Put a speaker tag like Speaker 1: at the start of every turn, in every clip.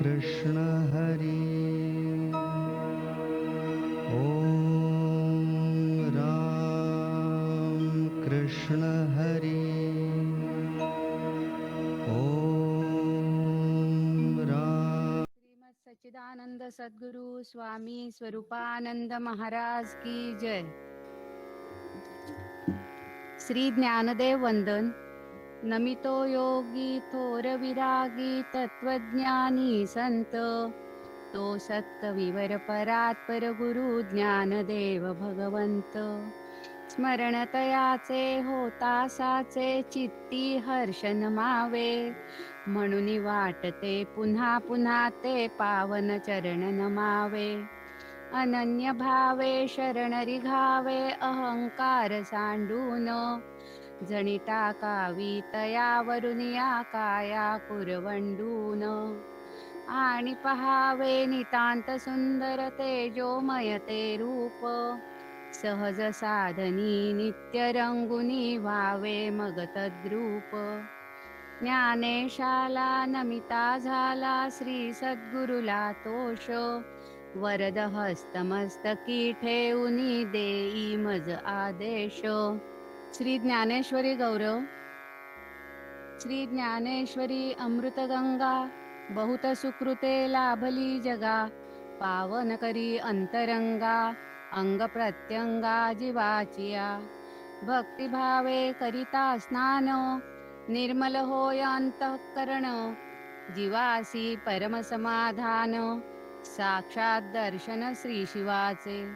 Speaker 1: कृष्ण हरि ओम राम कृष्ण हरि ओम राम।
Speaker 2: श्रीमद सच्चिदानंद सद्गुरु स्वामी स्वरूपानंद महाराज की जय। श्री ज्ञानदेव वंदन। नमितो योगी थोर विरागी तत्वज्ञानी संत, तो सत्कविवर परात्पर गुरु ज्ञानदेव भगवंत। स्मरणतयाचे होता साचे चित्ती हर्ष नमावे, म्हणून वाटते पुन्हा पुन्हा ते पावन चरण नमावे। अनन्य भावे शरण रिघावे अहंकार सांडून, जणी टाकावी तयावरुनिया काया कुरवंडून। आणि पहावे नितांत सुंदर तेजोमय ते रूप, सहज साधनी नित्य रंगुनी व्हावे मग तद्रूप। ज्ञानेशाला नमिता झाला श्री सद्गुरुला तोष, वरद हस्तमस्तकी ठेऊनी देई मज आदेश। श्री ज्ञानेश्वरी गौरव। श्री ज्ञानेश्वरी अमृतगंगा, बहुत सुकृते लाभली जगा। पावन करी अंतरंगा, अंग प्रत्यंगा जीवाचिया। भक्तिभावे करिता स्नान, निर्मल होय अंतःकरण। जीवासी परम समाधान, साक्षात दर्शन श्री शिवाचे।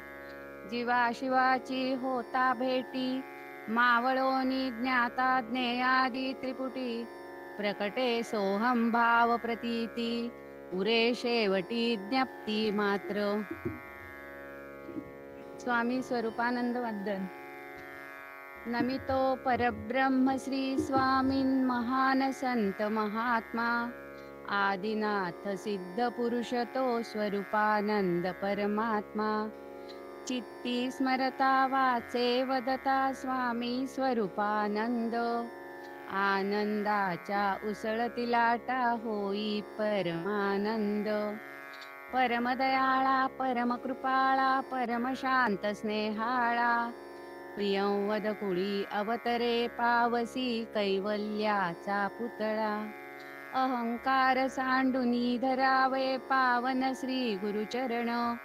Speaker 2: जीवा शिवाची होता भेटी, मावळोनी ज्ञाता ज्ञेयादी त्रिपुटी। प्रकटे सोहम भाव प्रतीती, उरे शेवटी ज्ञप्ती मात्र। स्वामी स्वरूपानंद वंदन। नमितो परब्रह्म श्री स्वामीन महान संत महात्मा। आदिनाथ सिद्ध पुरुष तो स्वरूपानंद परमात्मा। चित्ती स्मरता वाचे वदता स्वामी स्वरूपानंद। आनंदाच्या उसळती लाटा होई परमानंद। परमदयाळा परमकृपाळा परमशांत स्नेहाळा। प्रियंवद कुळी अवतरे पावसी कैवल्याचा पुतळा। अहंकार सांडुनी धरावे पावन श्री गुरुचरण।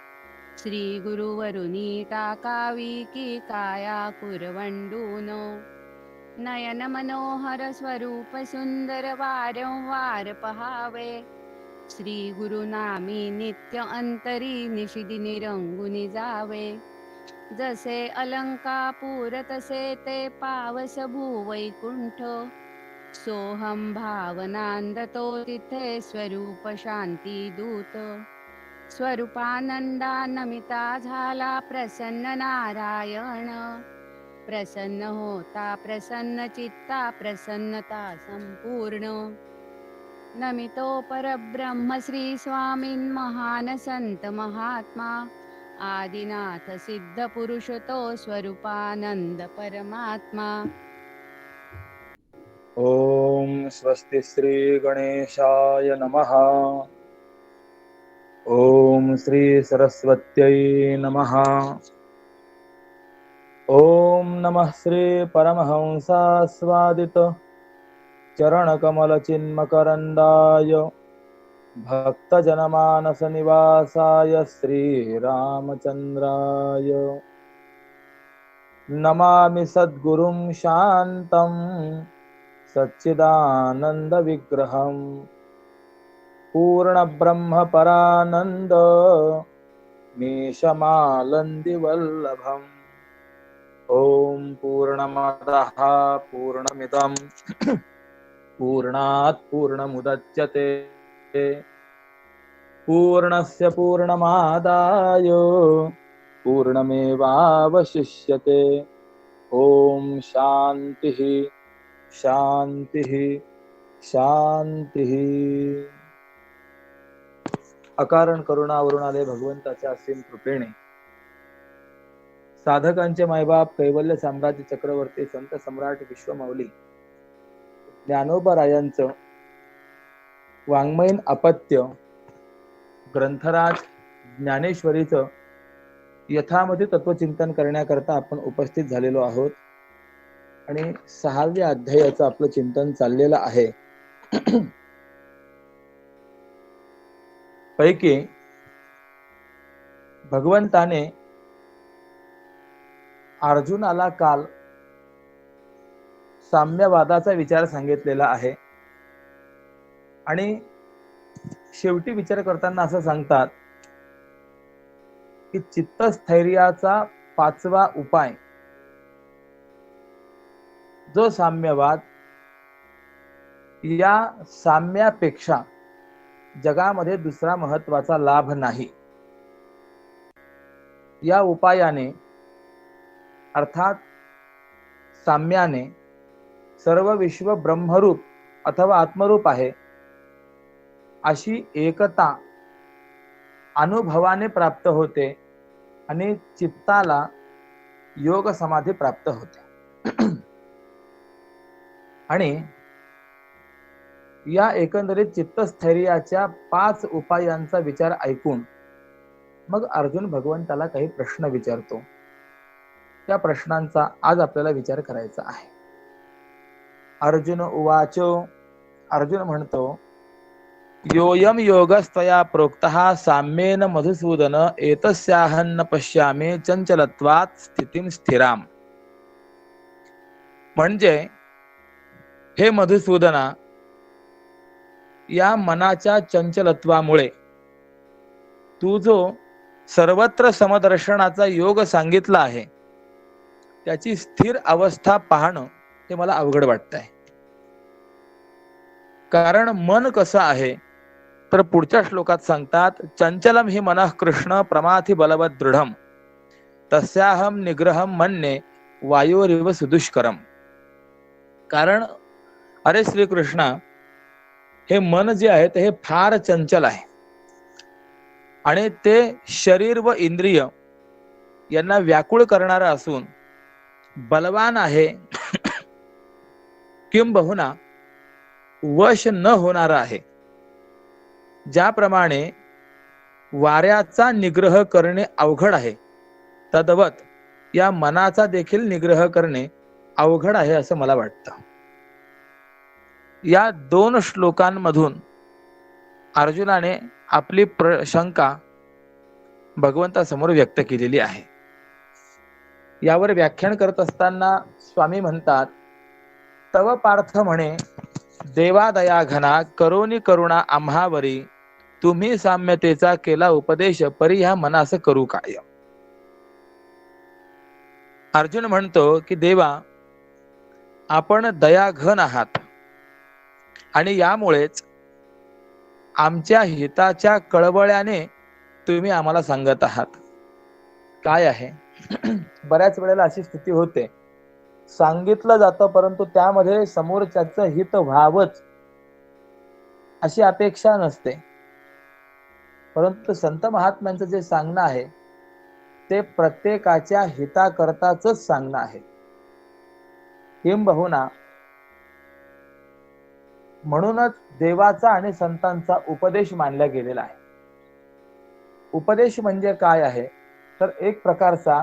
Speaker 2: श्री गुरुवरुनी टाकावी की काया कुरवंडून। नयन मनोहर स्वरूप सुंदर वारंवार पहावे। श्री गुरुनामी नित्य अंतरी निशिदिनी रंगुनी जावे। जसे अलंकापूर तसे ते पावस भूवैकुंठ। सोहम भावनांद तो तिथे स्वरूप शांती दूत। स्वरूपानंदा नमिता झाला प्रसन्न नारायण। प्रसन्न होता प्रसन्न चित्ता प्रसन्नता संपूर्ण। नमितो परब्रह्म श्री स्वामीन महान संत महात्मा। आदिनाथ सिद्ध पुरुष तो स्वरूपानंद परमात्मा।
Speaker 3: ओम स्वस्ति श्री गणेशाय नमः। ओम श्री सरस्वत्यै नमः। ओम नमः श्री परमहंसास्वादित चरणकमलचिन्मकरन्दाय भक्तजनमानसनिवासाय श्रीरामचन्द्राय नमामि सद्गुरुं शान्तं सच्चिदानन्दविग्रहम् पूर्णब्रह्मपरानन्द मीशमालन्दिवल्लभम्। ॐ पूर्णमदः पूर्णमिदं पूर्णात् पूर्णमुदच्यते पूर्णस्य पूर्णमादाय पूर्णमेवावशिष्यते। ॐ शान्तिः शान्तिः शांती। अकारण करुणावरुणालय भगवंताच्या असीम कृपेने साधकांचे मायबाप कैवल्य साम्राज्य चक्रवर्ती संत सम्राट विश्वमाऊली ज्ञानोबारायांचं वाङ्मयीन अपत्य ग्रंथराज ज्ञानेश्वरीचं यथामती तत्वचिंतन करण्याकरता आपण उपस्थित झालेलो आहोत आणि 6व्या अध्यायाचं आपलं चिंतन चाललेलं आहे. पैकी भगवंताने अर्जुनाला काल साम्यवादाचा विचार सांगितलेला आहे आणि शेवटी विचार करताना असं सांगतात की चित्तस्थैर्याचा 5वा उपाय जो साम्यवाद, या साम्यापेक्षा जगामध्ये दुसरा महत्वाचा लाभ नाही. या उपायाने अर्थात साम्याने सर्व विश्व ब्रह्मरूप अथवा आत्मरूप आहे अशी एकता अनुभवाने प्राप्त होते आणि चित्ताला योग समाधी प्राप्त होते. आणि या एकंदरीत चित्तस्थैर्याच्या 5 उपायांचा विचार ऐकून मग अर्जुन भगवंताला काही प्रश्न विचारतो. त्या प्रश्नांचा आज आपल्याला विचार करायचा आहे. अर्जुन उवाचो, अर्जुन म्हणतो, योयम योगस्त्वया प्रोक्तः साम्येन मधुसूदन एतस्याहन्न पश्यामि चंचलत्वात् स्थितिं स्थिराम. म्हणजे हे मधुसूदना, या मनाच्या चंचलत्वामुळे तू जो सर्वत्र समदर्शनाचा योग सांगितला आहे त्याची स्थिर अवस्था पाहणं हे मला अवघड वाटतंय. कारण मन कसं आहे तर पुढच्या श्लोकात सांगतात, चंचलम हि मनः कृष्ण प्रमाथि बलवत दृढम तस्याहम निग्रहम मन्ये वायोरिव सुदुष्करम. कारण अरे श्रीकृष्णा, हे मन जे आहे ते हे फार चंचल आहे आणि ते शरीर व इंद्रिय यांना व्याकुळ करणारा असून बलवान आहे, किंबहुना वश न होणारा आहे. ज्याप्रमाणे वाऱ्याचा निग्रह करणे अवघड आहे तद्वत या मनाचा देखील निग्रह करणे अवघड आहे असं मला वाटतं. या 2 श्लोकांमधून अर्जुनाने आपली शंका भगवंतासमोर व्यक्त केलेली आहे. यावर व्याख्यान करत असताना स्वामी म्हणतात, तव पार्थ म्हणे देवा दया घना करोनी करुणा आम्हावरी तुम्ही साम्यतेचा केला उपदेश परी ह्या मनास करू काय. अर्जुन म्हणतो की देवा, आपण दयाघन आहात आणि यामुळेच आमच्या हिताच्या कळवळ्याने तुम्ही आम्हाला सांगत आहात. काय आहे, बऱ्याच वेळेला अशी स्थिती होते, सांगितलं जातं परंतु त्यामध्ये समोरच्याचं हित व्हावंच अशी अपेक्षा नसते. परंतु संत महात्म्यांचं जे सांगणं आहे ते प्रत्येकाच्या हिताकरताच सांगणं आहे. किंबहुना म्हणूनच देवाचा आणि संतांचा उपदेश मानला गेलेला आहे. उपदेश म्हणजे काय आहे तर एक प्रकारचा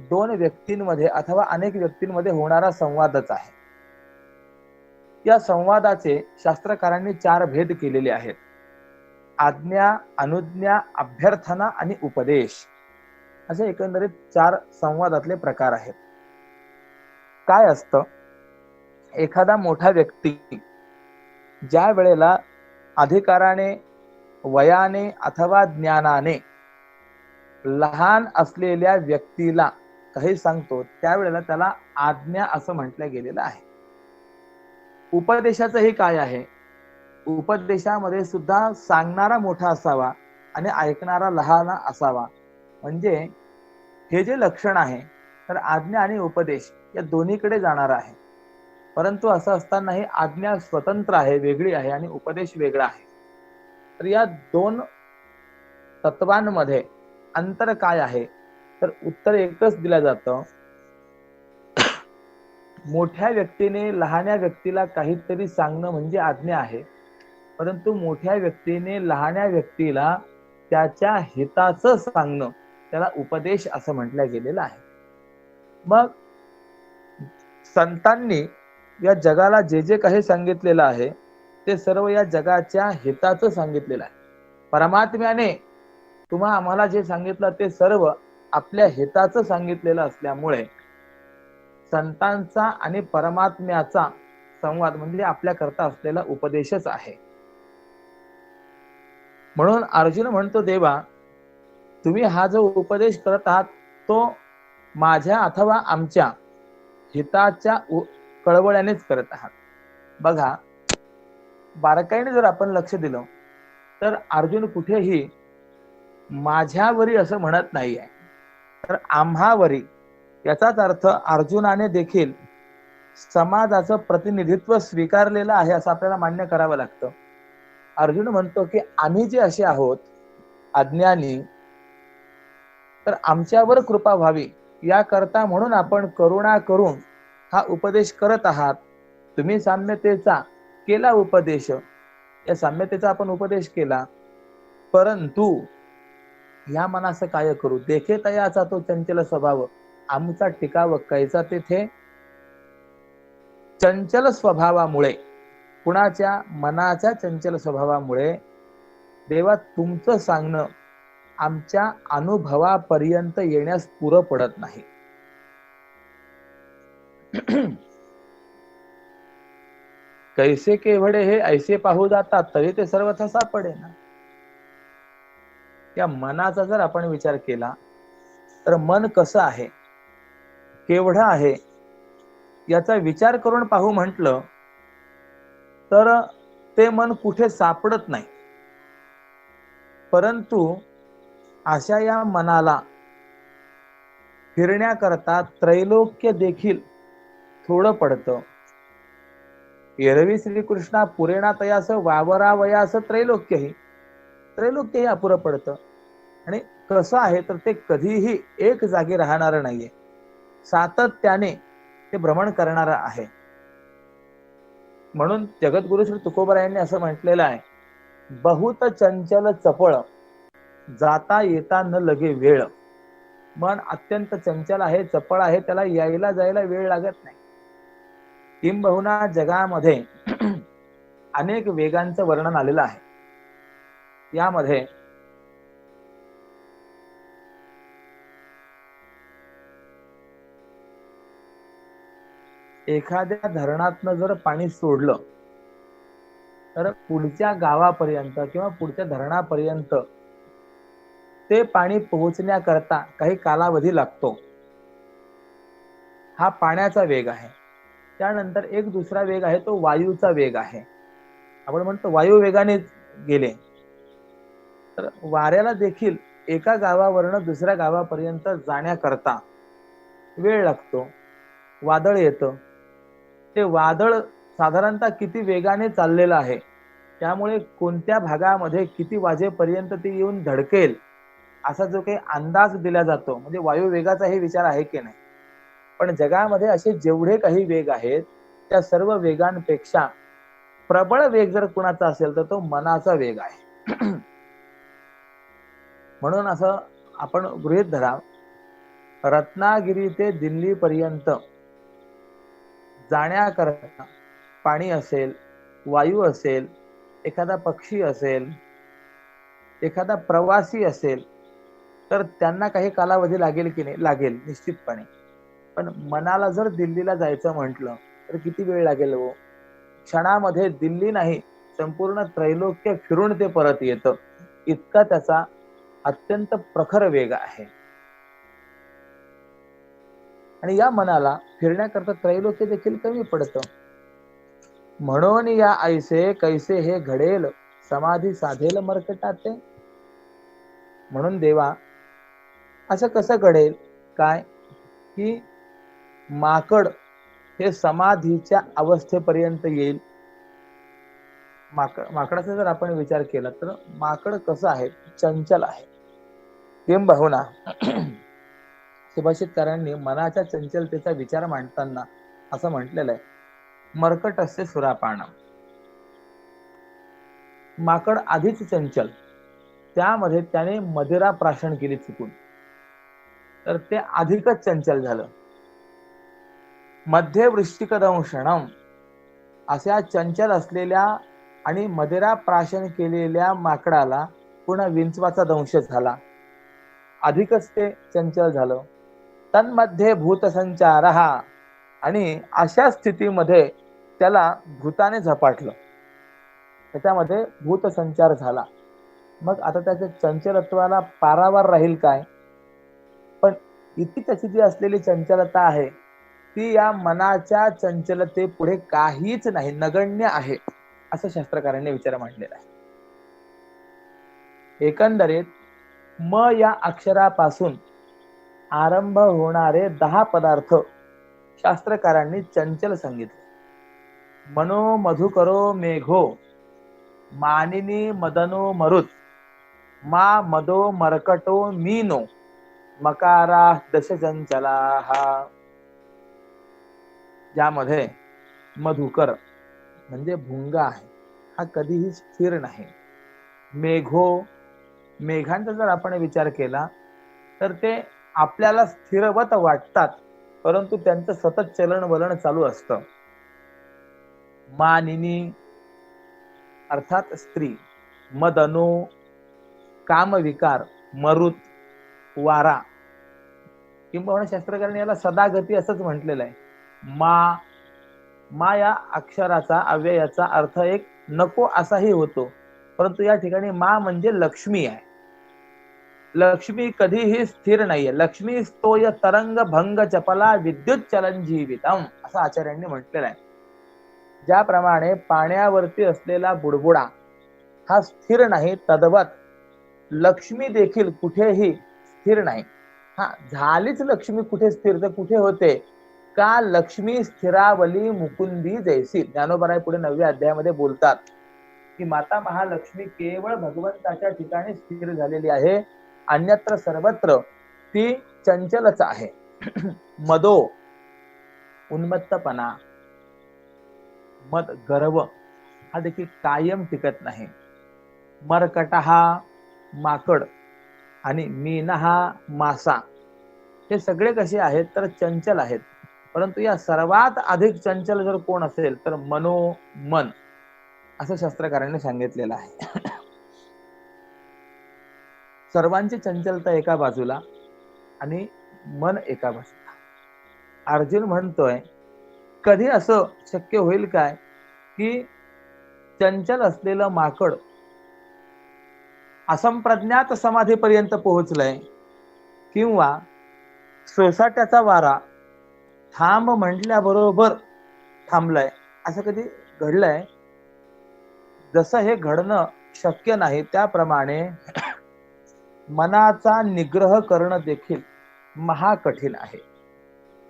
Speaker 3: 2 व्यक्तींमध्ये अथवा अनेक व्यक्तींमध्ये होणारा संवादच आहे. या संवादाचे शास्त्रकारांनी 4 भेद केलेले आहेत. आज्ञा, अनुज्ञा, अभ्यर्थना आणि उपदेश असे एकंदरीत 4 संवादातले प्रकार आहेत. काय असतं, एखादा मोठा व्यक्ती ज्या वेळेला अधिकाराने, वयाने अथवा ज्ञानाने लहान असलेल्या व्यक्तीला काही सांगतो त्यावेळेला त्याला आज्ञा असं म्हटलं गेलेलं आहे. उपदेशाचंही काय आहे, उपदेशामध्ये सुद्धा सांगणारा मोठा असावा आणि ऐकणारा लहान असावा. म्हणजे हे जे लक्षण आहे तर आज्ञा आणि उपदेश या दोन्हीकडे जाणार आहे. परंतु असं असतानाही आज्ञा स्वतंत्र आहे, वेगळी आहे आणि उपदेश वेगळा आहे. तर या 2 तत्वांमध्ये अंतर काय आहे तर उत्तर एकच दिलं जातं. मोठ्या व्यक्तीने लहान्या व्यक्तीला काहीतरी सांगणं म्हणजे आज्ञा आहे, परंतु मोठ्या व्यक्तीने लहान्या व्यक्तीला त्याच्या हिताचं सांगणं त्याला उपदेश असं म्हटलं गेलेलं आहे. मग संतांनी या जगाला जे जे काही सांगितलेलं आहे ते सर्व या जगाच्या हिताचं सांगितलेलं आहे. परमात्म्याने तुम्हा आम्हाला जे सांगितलं ते सर्व आपल्या हिताचं सांगितलेलं असल्यामुळे संतांचा आणि परमात्म्याचा संवाद म्हणजे आपल्या करता असलेला उपदेशच आहे. म्हणून अर्जुन म्हणतो, देवा तुम्ही हा जो उपदेश करत आहात तो माझ्या अथवा आमच्या हिताच्या कळवळ्यानेच करत आहात. बघा, बारकाईने जर आपण लक्ष दिलं तर अर्जुन कुठेही माझ्यावरी असं म्हणत नाही आहे, तर आम्हावरी. याचाच अर्थ अर्जुनाने देखील समाजाचं प्रतिनिधित्व स्वीकारलेलं आहे असं आपल्याला मान्य करावं लागतं. अर्जुन म्हणतो की आम्ही जे असे आहोत अज्ञानी, तर आमच्यावर कृपा व्हावी याकरता म्हणून आपण करुणा करून हा उपदेश करत आहात. तुम्ही साम्यतेचा केला उपदेश, या साम्यतेचा आपण उपदेश केला, परंतु या मनाचं काय करू, देखे तयाचा तो चंचल स्वभाव, आमचा टिकाव कैचा तेथे. चंचल स्वभावामुळे, कुणाच्या मनाच्या चंचल स्वभावामुळे देवा तुमचं सांगणं आमच्या अनुभवापर्यंत येण्यास पुरं पडत नाही. कैसे केवढे हे ऐसे पाहू जातात तरी ते सर्वथा सापडे ना. या मनाचा जर आपण विचार केला तर मन कसं आहे, केवढं आहे, याचा विचार करून पाहू म्हटलं तर ते मन कुठे सापडत नाही. परंतु अशा या मनाला फिरण्याकरता त्रैलोक्य देखील थोडं पडतं. एरवी श्रीकृष्णा पुरेणा तयास वावरावयास त्रैलोक्यही अपुरं पडतं. आणि कसं आहे तर ते कधीही एक जागी राहणार नाहीये, सातत्याने ते भ्रमण करणार आहे. म्हणून जगद्गुरु श्री तुकोबरायांनी असं म्हटलेलं आहे, बहुत चंचल चपळ जाता येता न लगे वेळ. मन अत्यंत चंचल आहे, चपळ आहे, त्याला यायला जायला वेळ लागत नाही. किंबहुना जगामध्ये अनेक वेगांचं वर्णन आलेलं आहे. यामध्ये एखाद्या धरणातनं जर पाणी सोडलं तर पुढच्या गावापर्यंत किंवा पुढच्या धरणापर्यंत ते पाणी पोहोचण्याकरता काही कालावधी लागतो. हा पाण्याचा वेग आहे. त्यानंतर एक दुसरा वेग आहे तो वायूचा वेग आहे. आपण म्हणतो वायू वेगाने गेले, तर वाऱ्याला देखील एका गावावरनं दुसऱ्या गावापर्यंत जाण्याकरता वेळ लागतो. वादळ येतं, ते वादळ साधारणतः किती वेगाने चाललेलं आहे, त्यामुळे कोणत्या भागामध्ये किती वाजेपर्यंत ते येऊन धडकेल असा जो काही अंदाज दिला जातो, म्हणजे वायू वेगाचा हे विचार आहे की नाही. पण जगामध्ये असे जेवढे काही वेग आहेत त्या सर्व वेगांपेक्षा प्रबळ वेग जर कुणाचा असेल तर तो मनाचा वेग आहे. म्हणून असं आपण गृहीत धरा, रत्नागिरी ते दिल्ली पर्यंत जाण्याकरता पाणी असेल, वायू असेल, एखादा पक्षी असेल, एखादा प्रवासी असेल, तर त्यांना काही कालावधी लागेल की नाही? लागेल निश्चितपणे. पण मनाला जर दिल्लीला जायचं म्हटलं तर किती वेळ लागेल हो? क्षणामध्ये दिल्ली नाही, संपूर्ण त्रैलोक्य फिरून ते परत येतं, इतका त्याचा अत्यंत प्रखर वेग आहे. आणि या मनाला फिरण्याकरता त्रैलोक्य देखील कमी पडतं. म्हणून या ऐसे कैसे हे घडेल समाधी साधेल मर्कटाते. म्हणून देवा असं कसं घडेल काय की माकड हे समाधीच्या अवस्थेपर्यंत येईल. माकडाचा जर आपण विचार केला तर माकड कसं आहे? चंचल आहे. किंबहुना सुभाषितकारांनी मनाच्या चंचलतेचा विचार मांडताना असं म्हटलेलं आहे, मर्कट असते सुरापान. माकड आधीच चंचल, त्यामध्ये त्याने मदिरा प्राशन केली चुकून, तर ते अधिकच चंचल झालं. मध्ये वृश्चिक दंशनम, अशा चंचल असलेल्या आणि मदिरा प्राशन केलेल्या माकडाला पुन्हा विंचवाचा दंश झाला, अधिकच ते चंचल झालं. तन्मध्ये भूतसंचार, आणि अशा स्थितीमध्ये त्याला भूताने झपाटलं, त्याच्यामध्ये भूतसंचार झाला. मग आता त्याच्या चंचलत्वाला पारावार राहील काय? पण इतकी त्याची जी असलेली चंचलता आहे ती या मनाच्या चंचलते पुढे काहीच नाही, नगण्य आहे, असं शास्त्रकारांनी विचार मांडलेला आहे. एकंदरीत म या अक्षरापासून आरंभ होणारे 10 पदार्थ शास्त्रकारांनी चंचल सांगितले. मनो मधुकरो मेघो, मानिनी मदनो मरुत, मा मदो मरकटो मीनो, मकारा दश चंचला. ज्यामध्ये मधुकर म्हणजे भुंगा आहे, हा कधीही स्थिर नाही. मेघो, मेघांचा जर आपण विचार केला तर ते आपल्याला स्थिरवत वाटतात, परंतु त्यांचं सतत चलन वलन चालू असतं. मानिनी अर्थात स्त्री, मदनो कामविकार, मरुत वारा, किंबहुना शास्त्रकारांनी याला सदागती असंच म्हटलेलं आहे. मा या अक्षराचा अव्ययाचा अर्थ एक नको असाही होतो, परंतु या ठिकाणी मा म्हणजे लक्ष्मी आहे. लक्ष्मी कधीही स्थिर नाहीये. लक्ष्मी स्तोय तरंग भंग चपला विद्युत चलन जीवितम, असं आचार्यांनी म्हटलेलं आहे. ज्याप्रमाणे पाण्यावरती असलेला बुडबुडा हा स्थिर नाही, तद्वत लक्ष्मी देखील कुठेही स्थिर नाही. झालीच लक्ष्मी कुठे स्थिर, तर कुठे होते का? लक्ष्मी स्थिरावली मुकुंदी जैसी. ज्ञानोबराय पुढे 9व्या अध्यायामध्ये बोलतात की माता महालक्ष्मी केवळ भगवंताच्या ठिकाणी स्थिर झालेली आहे, अन्यत्र सर्वत्र ती चंचलच आहे. मदो उन्मत्तपणा, मद गर्व हा देखील कायम टिकत नाही. मरकट हा माकड आणि मीन हा मासा, हे सगळे कसे आहेत तर चंचल आहेत, परंतु या सर्वात अधिक चंचल जर कोण असेल तर मन, असं शास्त्रकारांनी सांगितलेलं आहे. सर्वांची चंचलता एका बाजूला आणि मन एका बाजूला. अर्जुन म्हणतोय कधी असं शक्य होईल काय की चंचल असलेलं माकड असंप्रज्ञात समाधीपर्यंत पोहोचलंय, किंवा सोसाट्याचा वारा थांब म्हटल्याबरोबर थांबलाय, असं कधी घडलंय? जसं हे घडणं शक्य नाही, त्याप्रमाणे मनाचा निग्रह करणं देखील महाकठीण आहे.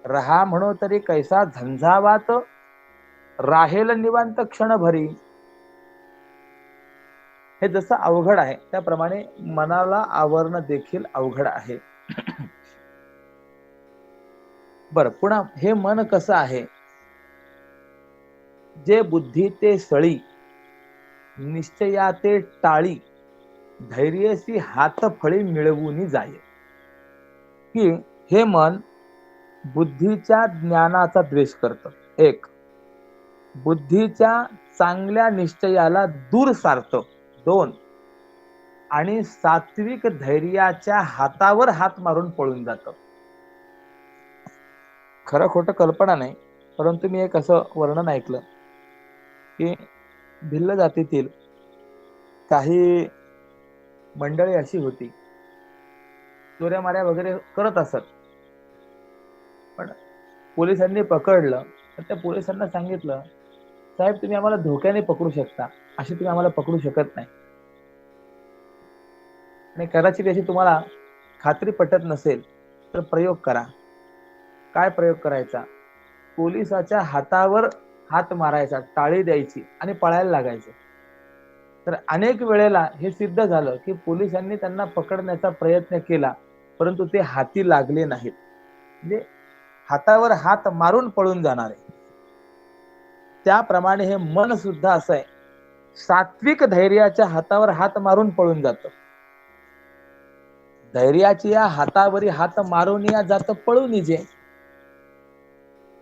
Speaker 3: रहा म्हणो तरी कैसा झंझावात, राहेल निवांत क्षण भरी. हे जसं अवघड आहे त्याप्रमाणे मनाला आवरणं देखील अवघड आहे. बर, पुन्हा हे मन कसं आहे? जे बुद्धी ते सळी, निश्चया ते टाळी, धैर्यसी हात फळी मिळवून जाय. की हे मन बुद्धीच्या ज्ञानाचा द्वेष करतं, एक, बुद्धीच्या चांगल्या निश्चयाला दूर सारतं, दोन, आणि सात्विक धैर्याच्या हातावर हात मारून पळून जातं. खरं खोटं कल्पना नाही, परंतु मी एक असं वर्णन ऐकलं की भिल्ल जातीतील काही मंडळी अशी होती, चोऱ्या माऱ्या वगैरे करत असत, पण पोलिसांनी पकडलं तर त्या पोलिसांना सांगितलं, साहेब तुम्ही आम्हाला धोक्याने पकडू शकता, अशी तुम्ही आम्हाला पकडू शकत नाही. आणि कदाचित याची तुम्हाला खात्री पटत नसेल तर प्रयोग करा. काय प्रयोग करायचा? पोलिसाच्या हातावर हात मारायचा, टाळी द्यायची आणि पळायला लागायचं. तर अनेक वेळेला हे सिद्ध झालं की पोलिसांनी त्यांना पकडण्याचा प्रयत्न केला, परंतु ते हाती लागले नाहीत. म्हणजे हातावर हात मारून पळून जाणारे. त्याप्रमाणे हे मन सुद्धा असं आहे, सात्विक धैर्याच्या हातावर हात मारून पळून जातं. धैर्याची या हातावरी हात मारून या जात पळून जे,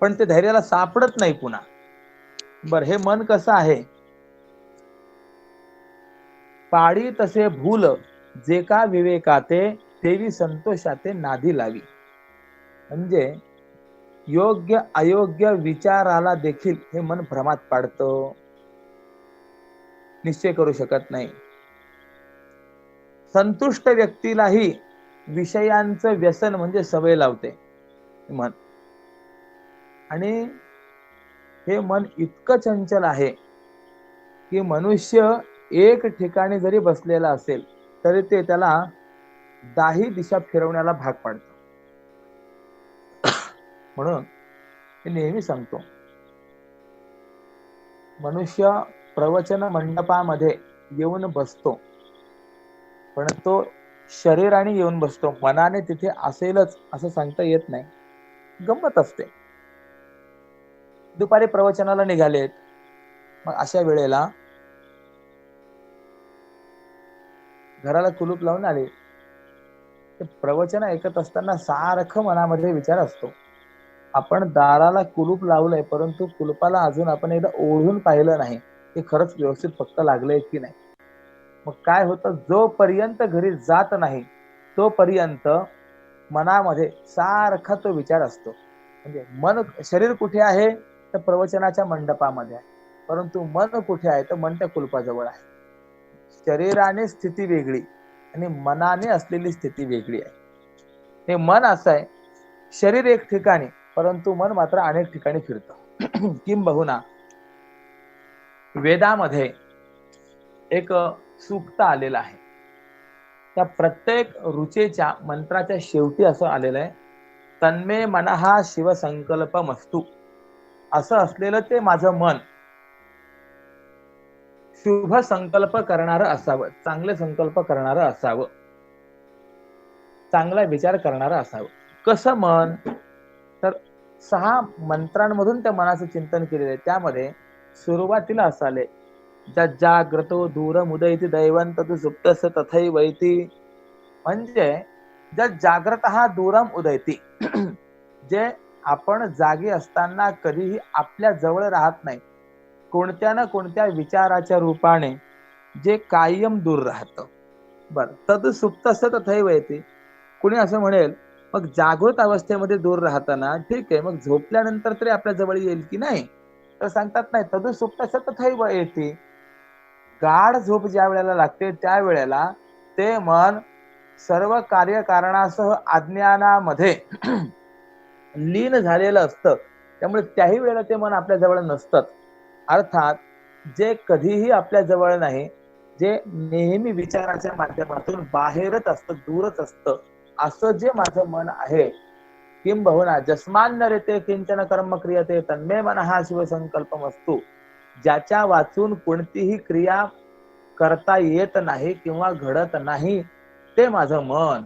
Speaker 3: पण ते धैर्याला सापडत नाही पुन्हा. बर, हे मन कसं आहे? पाडी तसे भूल जे का विवेकाते, तेवी संतोषाते नादी लावी. म्हणजे योग्य अयोग्य विचाराला देखील हे मन भ्रमात पाडतं, निश्चय करू शकत नाही. संतुष्ट व्यक्तीलाही विषयांचं व्यसन म्हणजे सवय लावते मन. आणि हे मन इतकं चंचल आहे की मनुष्य एक ठिकाणी जरी बसलेला असेल तरी ते त्याला 10 दिशा फिरवण्याला भाग पाडतं. म्हणून मी नेहमी सांगतो, मनुष्य प्रवचन मंडपामध्ये येऊन बसतो, पण तो शरीराने येऊन बसतो, मनाने तिथे असेलच असं सांगता येत नाही. गंमत असते. दुपारी प्रवचनाला निघालेत, मग अशा वेळेला घराला कुलूप लावून आले, ते प्रवचन ऐकत असताना सारखं मनामध्ये विचार असतो. आपण दाराला कुलूप लावलंय, परंतु कुलूपाला अजून आपण एकदा ओढून पाहिलं नाही की खरंच व्यवस्थित पक्क लागलंय की नाही. मग काय होतं, जोपर्यंत घरी जात नाही तोपर्यंत मनामध्ये सारखा तो विचार असतो. म्हणजे मन, शरीर कुठे आहे तर प्रवचनाच्या मंडपामध्ये आहे, परंतु मन कुठे आहे तर मन त्या कुलपाजवळ आहे. शरीराने स्थिती वेगळी आणि मनाने असलेली स्थिती वेगळी आहे. हे मन असं आहे, शरीर एक ठिकाणी परंतु मन मात्र अनेक ठिकाणी फिरतं. किंबहुना वेदामध्ये एक सूक्त आलेलं आहे, त्या प्रत्येक रुचेच्या मंत्राच्या शेवटी असं आलेलं आहे, तन्मे मनहा शिवसंकल्पमस्तु. असं असलेलं ते माझं मन शुभ संकल्प करणारं असावं, चांगले संकल्प करणारं असावं, चांगला विचार करणारं असावं. कसं मन? तर 6 मंत्रांमधून त्या मनाचं चिंतन केलेलं आहे. त्यामध्ये सुरुवातीला असं आले, जाग्रतो दूरमुदयति दैवं तद सुप्तस्य तथैवैति. म्हणजे जाग्रत हा दूरम उदयती, जे आपण जागी असताना कधीही आपल्या जवळ राहत नाही, कोणत्या ना कोणत्या विचाराच्या रूपाने जे कायम दूर राहतं. बर, तद सुप्तस्य तथैवैति. कुणी असं म्हणेल, मग जागृत अवस्थेमध्ये दूर राहताना ठीक आहे, मग झोपल्यानंतर तरी आपल्या जवळ येईल की नाही? तर सांगतात नाही, तद सुप्तस्य तथैवैति. गाढ झोप ज्या वेळेला लागते त्या वेळेला ते मन सर्व कार्यकारणासह अज्ञानामध्ये लीन झालेलं असतं. त्यामुळे त्याही वेळेला ते मन आपल्या जवळ नसतं. अर्थात जे कधीही आपल्या जवळ नाही, जे नेहमी विचाराच्या माध्यमातून बाहेरच असतं, दूरच असतं, असं जे माझं मन आहे, किंबहुना जस्मान्न रेते किंचन कर्म क्रियते तन्मे मनहा शिवसंकल्पमस्तु. ज्याच्या वाचून कोणतीही क्रिया करता येत नाही किंवा घडत नाही, ते माझं मन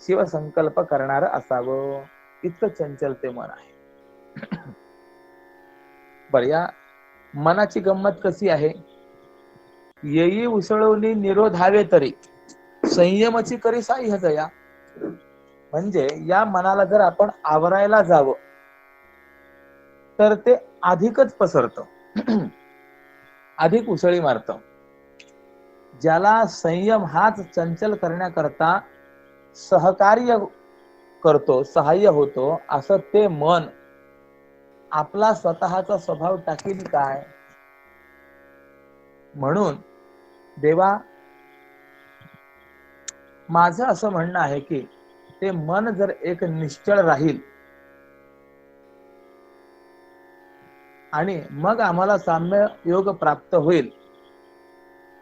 Speaker 3: शिवसंकल्प करणारं असावं. इतकं चंचल ते मन आहे. बर, या मनाची गंमत कशी आहे? येई उसळवणी निरोधावे तरी संयमाची करी साह्य दया. म्हणजे या मनाला जर आपण आवरायला जावं तर ते अधिकच पसरतं, अधिक उसळी मारतं. ज्याला संयम हाच चंचल करण्याकरता सहकार्य करतो, सहाय्य होतो, असं ते मन आपला स्वतःचा स्वभाव टाकील काय? म्हणून देवा, माझं असं म्हणणं आहे की ते मन जर एक निश्चळ राहील आणि मग आम्हाला साम्य योग प्राप्त होईल,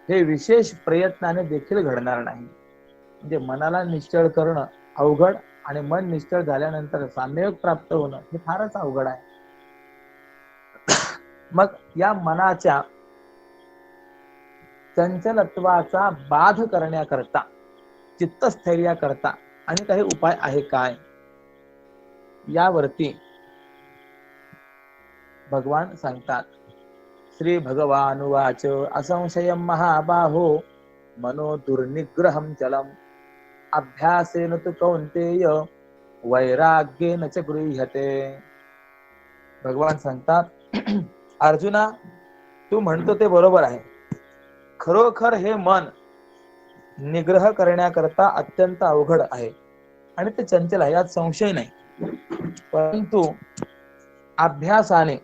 Speaker 3: हे विशेष प्रयत्नाने देखील घडणार नाही. म्हणजे मनाला निश्चळ करणं अवघड आणि मन निश्चळ झाल्यानंतर साम्ययोग प्राप्त होणं हे फारच अवघड आहे. मग या मनाच्या चंचलत्वाचा बाध करण्याकरता, चित्तस्थैर्याकरता आणि काही उपाय आहे काय? यावरती भगवान सांगतात. श्री भगवान उवाच असंशयं महाबाहो मनो दुर्निग्रहं चलम अभ्यासेन तु कौंतेय वैराग्येन च गृह्यते. भगवान सांगतात अर्जुना, तू म्हणतो ते बरोबर आहे. खरोखर हे मन निग्रह करण्याकरता अत्यंत अवघड आहे आणि ते चंचल आहे, यात संशय नाही. परंतु अभ्यासाने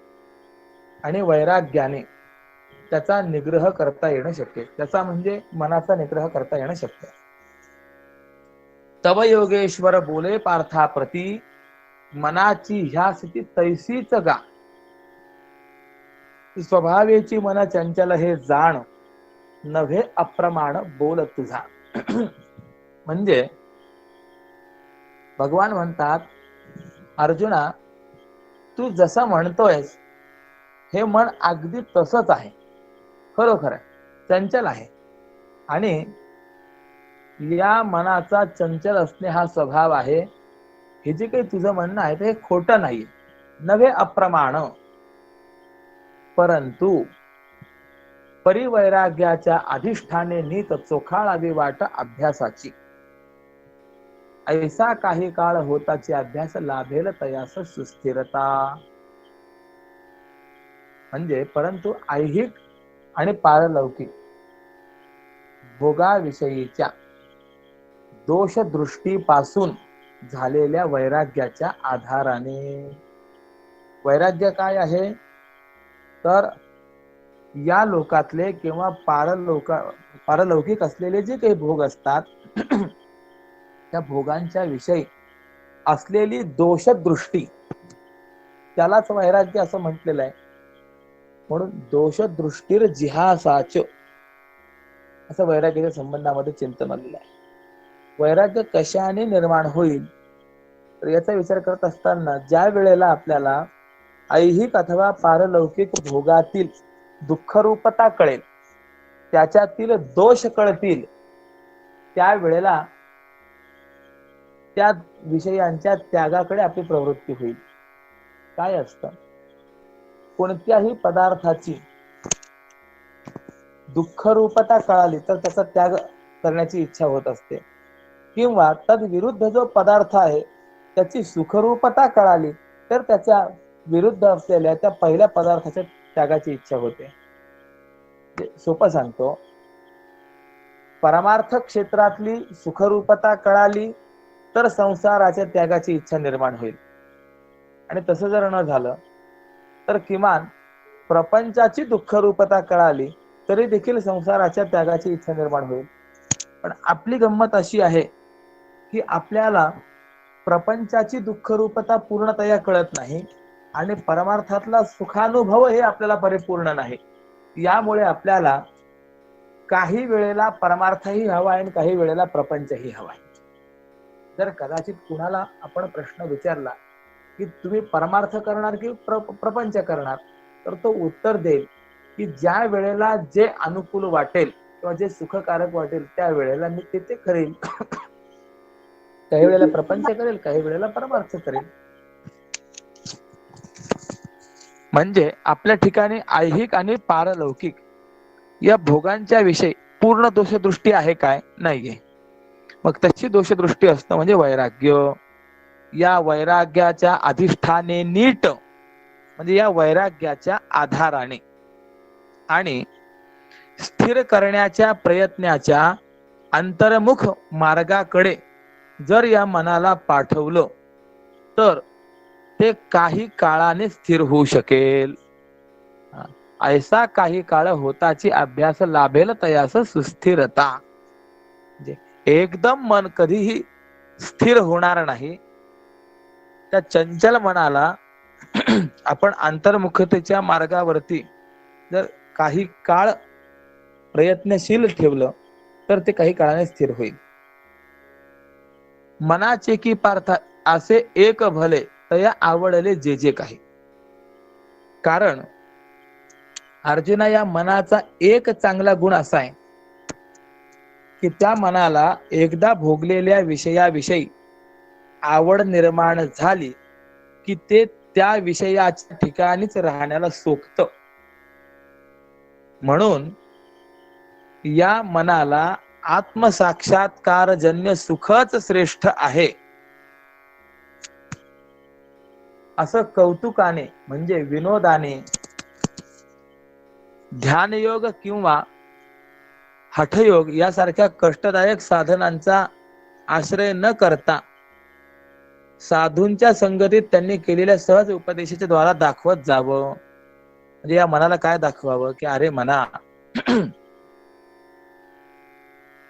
Speaker 3: आणि वैराग्याने त्याचा निग्रह करता येणं शक्य, त्याचा म्हणजे मनाचा निग्रह करता येणं शक्य. तव योगेश्वर बोले पार्था प्रती, मनाची ह्या स्थिती तैसीच गा. स्वभावेची मन चंचल हे जाण, नव्हे अप्रमाण बोल तुझा. म्हणजे भगवान म्हणतात अर्जुना, तू जसं म्हणतोयस हे मन अगदी तसंच आहे, खरोखर आहे, चंचल आहे. आणि या मनाचा चंचल असणे हा स्वभाव आहे. हे जे काही तुझं म्हणणं आहे ते खोटं नाही, नव्हे अप्रमाण. परंतु परिवैराग्याच्या अधिष्ठाने नीत चोखाळावी वाट अभ्यासाची. ऐसा काही काळ होताची अभ्यास लाभेल तयास सुस्थिरता. म्हणजे परंतु ऐहिक आणि पारलौकिक भोगाविषयीच्या दोष दृष्टीपासून झालेल्या वैराग्याच्या आधाराने. वैराग्य काय आहे तर या लोकातले किंवा पारलौकिक असलेले जे काही भोग असतात त्या भोगांच्या विषयी असलेली दोषदृष्टी, त्यालाच वैराग्य असं म्हटलेलं आहे. म्हणून दोषदृष्टीर जिहासाच असं वैराग्याच्या संबंधामध्ये चिंतन आलेलं आहे. वैराग्य कशाने निर्माण होईल तर याचा विचार करत असताना ज्या वेळेला आपल्याला ऐहिक अथवा पारलौकिक भोगातील दुःखरूपता कळेल, त्याच्यातील दोष कळतील, त्या वेळेला त्या विषयांच्या त्यागाकडे आपली प्रवृत्ती होईल. काय असतं, कोणत्याही पदार्थाची दुःखरूपता कळाली तर त्याचा त्याग करण्याची इच्छा होत असते, किंवा तद विरुद्ध जो पदार्थ आहे त्याची सुखरूपता कळाली तर त्याच्या विरुद्ध असलेल्या त्या पहिल्या पदार्थाच्या त्यागाची इच्छा होते. सोपं सांगतो, परमार्थ क्षेत्रातली सुखरूपता कळाली तर संसाराच्या त्यागाची इच्छा निर्माण होईल. आणि तसं जर न झालं तर किमान प्रपंचाची दुःखरूपता कळाली तरी देखील संसाराच्या त्यागाची इच्छा निर्माण होईल. पण आपली गंमत अशी आहे की आपल्याला प्रपंचाची दुःखरूपता पूर्णतया कळत नाही आणि परमार्थातला सुखानुभव हे आपल्याला परिपूर्ण नाही. यामुळे आपल्याला काही वेळेला परमार्थही हवा आहे आणि काही वेळेला प्रपंचही हवा आहे. जर कदाचित कुणाला आपण प्रश्न विचारला की तुम्ही परमार्थ करणार की प्रपंच करणार, तर तो उत्तर देईल की ज्या वेळेला जे अनुकूल वाटेल किंवा जे सुखकारक वाटेल त्या वेळेला मी ते करेल. काही वेळेला प्रपंच करेल, काही वेळेला परमार्थ करेल. म्हणजे आपल्या ठिकाणी ऐहिक आणि पारलौकिक या भोगांच्या विषयी पूर्ण दोषदृष्टी आहे काय? नाहीये. मग तशी दोषदृष्टी असतं म्हणजे वैराग्य. या वैराग्याच्या अधिष्ठाने नीट म्हणजे या वैराग्याच्या आधाराने आणि स्थिर करण्याच्या प्रयत्नाच्या अंतर्मुख मार्गाकडे जर या मनाला पाठवलं तर ते काही काळाने स्थिर होऊ शकेल. ऐसा काही काळ होताची अभ्यास लाभेल तयास सुस्थिरता. म्हणजे एकदम मन कधीही स्थिर होणार नाही. त्या चंचल मनाला आपण अंतर्मुखतेच्या मार्गावरती जर काही काळ प्रयत्नशील ठेवलं तर ते काही काळाने स्थिर होईल. मनाचे की पार्थ असे एक भले तया आवडले जे जे काही. कारण अर्जुना, या मनाचा एक चांगला गुण असा आहे की त्या मनाला एकदा भोगलेल्या विषयाविषयी आवड निर्माण झाली की ते त्या विषयाच्या ठिकाणीच राहण्याला सोखत. म्हणून या मनाला आत्मसाक्षात्कारजन्य सुखच श्रेष्ठ आहे असं कौतुकाने म्हणजे विनोदाने ध्यानयोग किंवा हठयोग यासारख्या कष्टदायक साधनांचा आश्रय न करता साधूंच्या संगतीत त्यांनी केलेल्या सहज उपदेशाच्या द्वारा दाखवत जावं. म्हणजे या मनाला काय दाखवावं की अरे मना,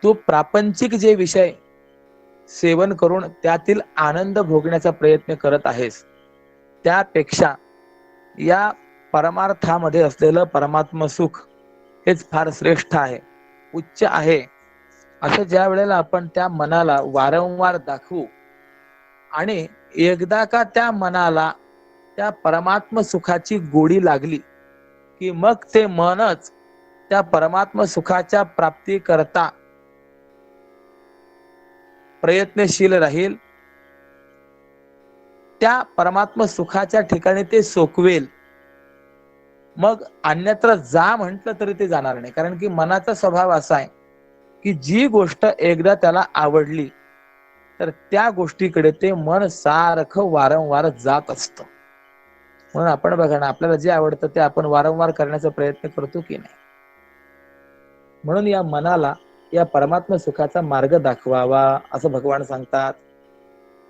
Speaker 3: तू प्रापंचिक जे विषय सेवन करून त्यातील आनंद भोगण्याचा प्रयत्न करत आहेस त्यापेक्षा या परमार्थामध्ये असलेलं परमात्म सुख हेच फार श्रेष्ठ आहे, उच्च आहे. असं ज्या वेळेला आपण त्या मनाला वारंवार दाखवू आणि एकदा का त्या मनाला त्या परमात्म सुखाची गोडी लागली की मग ते मनच त्या परमात्म सुखाच्या प्राप्ती करता प्रयत्नशील राहील. त्या परमात्म सुखाच्या ठिकाणी ते सोकवेल. मग अन्यत्र जा म्हटलं तरी ते जाणार नाही, कारण की मनाचा स्वभाव असा आहे की जी गोष्ट एकदा त्याला आवडली तर त्या गोष्टीकडे ते मन सारखं वारंवार जात असतं. म्हणून आपण बघा ना, आपल्याला जे आवडतं ते आपण वारंवार करण्याचा प्रयत्न करतो की नाही. म्हणून या मनाला या परमात्म सुखाचा मार्ग दाखवावा असं भगवान सांगतात.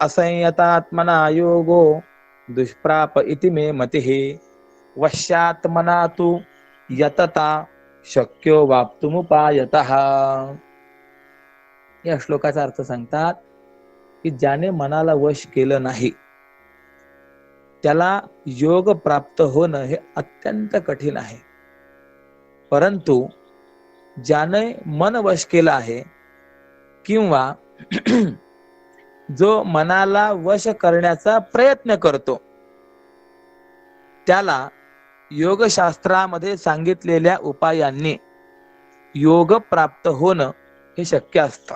Speaker 3: असंयतात्मना योगो दुष्प्राप इति मे मतिः वश्यात मना तु यतता शक्यो वाप्तुमुपायतः. या श्लोकाचा अर्थ सांगतात की ज्याने मनाला वश केलं नाही त्याला योग प्राप्त होणं हे अत्यंत कठीण आहे. परंतु ज्याने मन वश केलं आहे किंवा जो मनाला वश करण्याचा प्रयत्न करतो त्याला योगशास्त्रामध्ये सांगितलेल्या उपायांनी योग प्राप्त होणं हे शक्य असतं.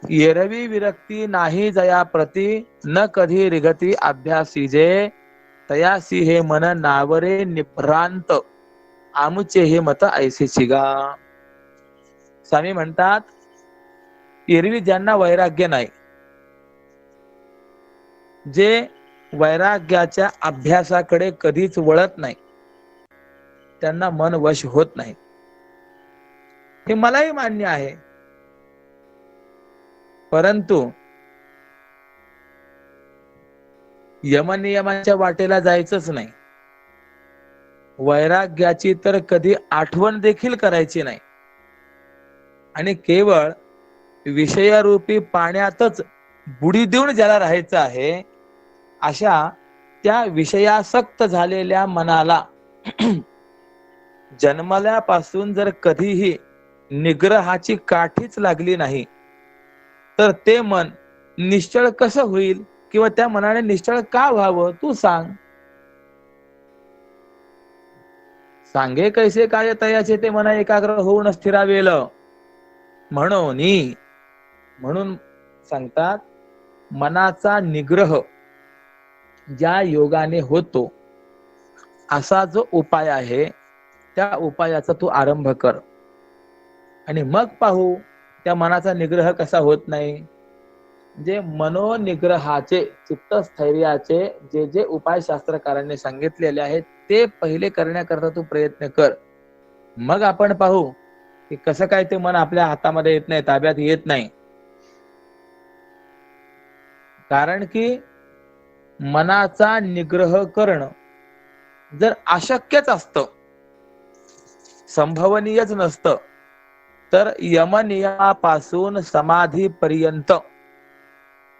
Speaker 3: एरवी विरक्ती नाही जया प्रती न कधी रिगती अभ्यासीजे तयासी हे मन नावरे निभ्रांत आमुचे हे मत ऐसे चिगा. स्वामी म्हणतात, एरवी ज्यांना वैराग्य नाही, जे वैराग्याच्या अभ्यासाकडे कधीच वळत नाही, त्यांना मन वश होत नाही. हे मलाही मान्य आहे. परंतु यमनियमांच्या वाटेला जायचंच नाही, वैराग्याची तर कधी आठवण देखील करायची नाही आणि केवळ विषयारूपी पाण्यातच बुडी देऊन ज्याला राहायचं आहे अशा त्या विषयासक्त झालेल्या मनाला जन्मल्यापासून जर कधीही निग्रहाची काठीच लागली नाही तर ते मन निश्चळ कसं होईल किंवा त्या मनाने निश्चळ का व्हावं तू सांग. सांगे कैसे काय तयाचे ते मन एकाग्र होऊन स्थिरावेल. म्हणून सांगतात, मनाचा निग्रह ज्या योगाने होतो असा जो उपाय आहे त्या उपायाचा तू आरंभ कर आणि मग पाहू त्या मनाचा निग्रह कसा होत नाही. जे मनोनिग्रहाचे, चित्तस्थैर्याचे जे जे उपाय शास्त्रकारांनी सांगितलेले आहेत ते पहिले करण्याकरता तू प्रयत्न कर. मग आपण पाहू की कसं काय ते मन आपल्या हातामध्ये येत नाही, ताब्यात येत नाही. कारण की मनाचा निग्रह करणं जर अशक्यच असतं, संभवनीयच नसतं, तर यमनियमापासून समाधीपर्यंत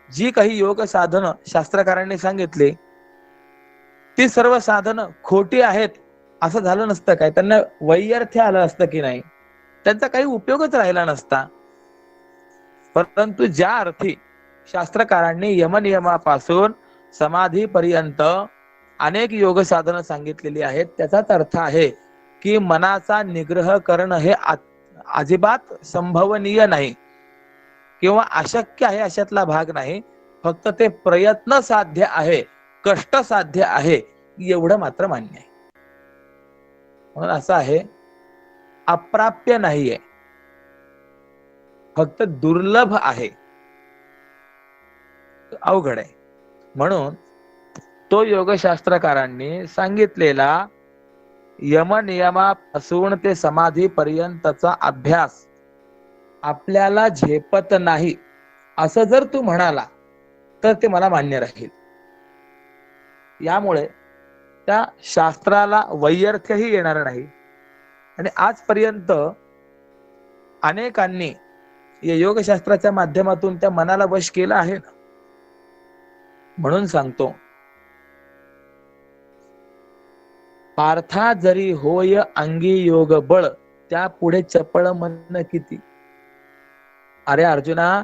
Speaker 3: जी काही योग साधनं शास्त्रकारांनी सांगितले ती सर्व साधनं खोटी आहेत असं झालं नसतं काय? त्यांना वैयर्थ्य आलं असतं की नाही? त्यांचा काही उपयोगच राहिला नसता. परंतु ज्या अर्थी शास्त्रकारांनी यमनियमापासून समाधीपर्यंत अनेक योग साधनं सांगितलेली आहेत त्याचाच अर्थ आहे की मनाचा निग्रह करणं हे अजिबात संभवनीय नाही किंवा अशक्य आहे अशातला भाग नाही. फक्त ते प्रयत्न साध्य आहे, कष्ट साध्य आहे एवढं मात्र मान्य आहे. म्हणून असं आहे, अप्राप्य नाहीये. फक्त दुर्लभ आहे, अवघड आहे. म्हणून तो योगशास्त्रकारांनी सांगितलेला यमनियमापासून ते समाधी पर्यंतचा अभ्यास आपल्याला झेपत नाही असं जर तू म्हणाला तर ते मला मान्य राहील. यामुळे त्या शास्त्राला वैयर्थ्यही येणार नाही. आणि आजपर्यंत अनेकांनी या योगशास्त्राच्या माध्यमातून त्या मनाला वश केलं आहे ना. म्हणून सांगतो, पार्था जरी होय अंगी योग बळ, त्या पुढे चपळ मन किती. अरे अर्जुना,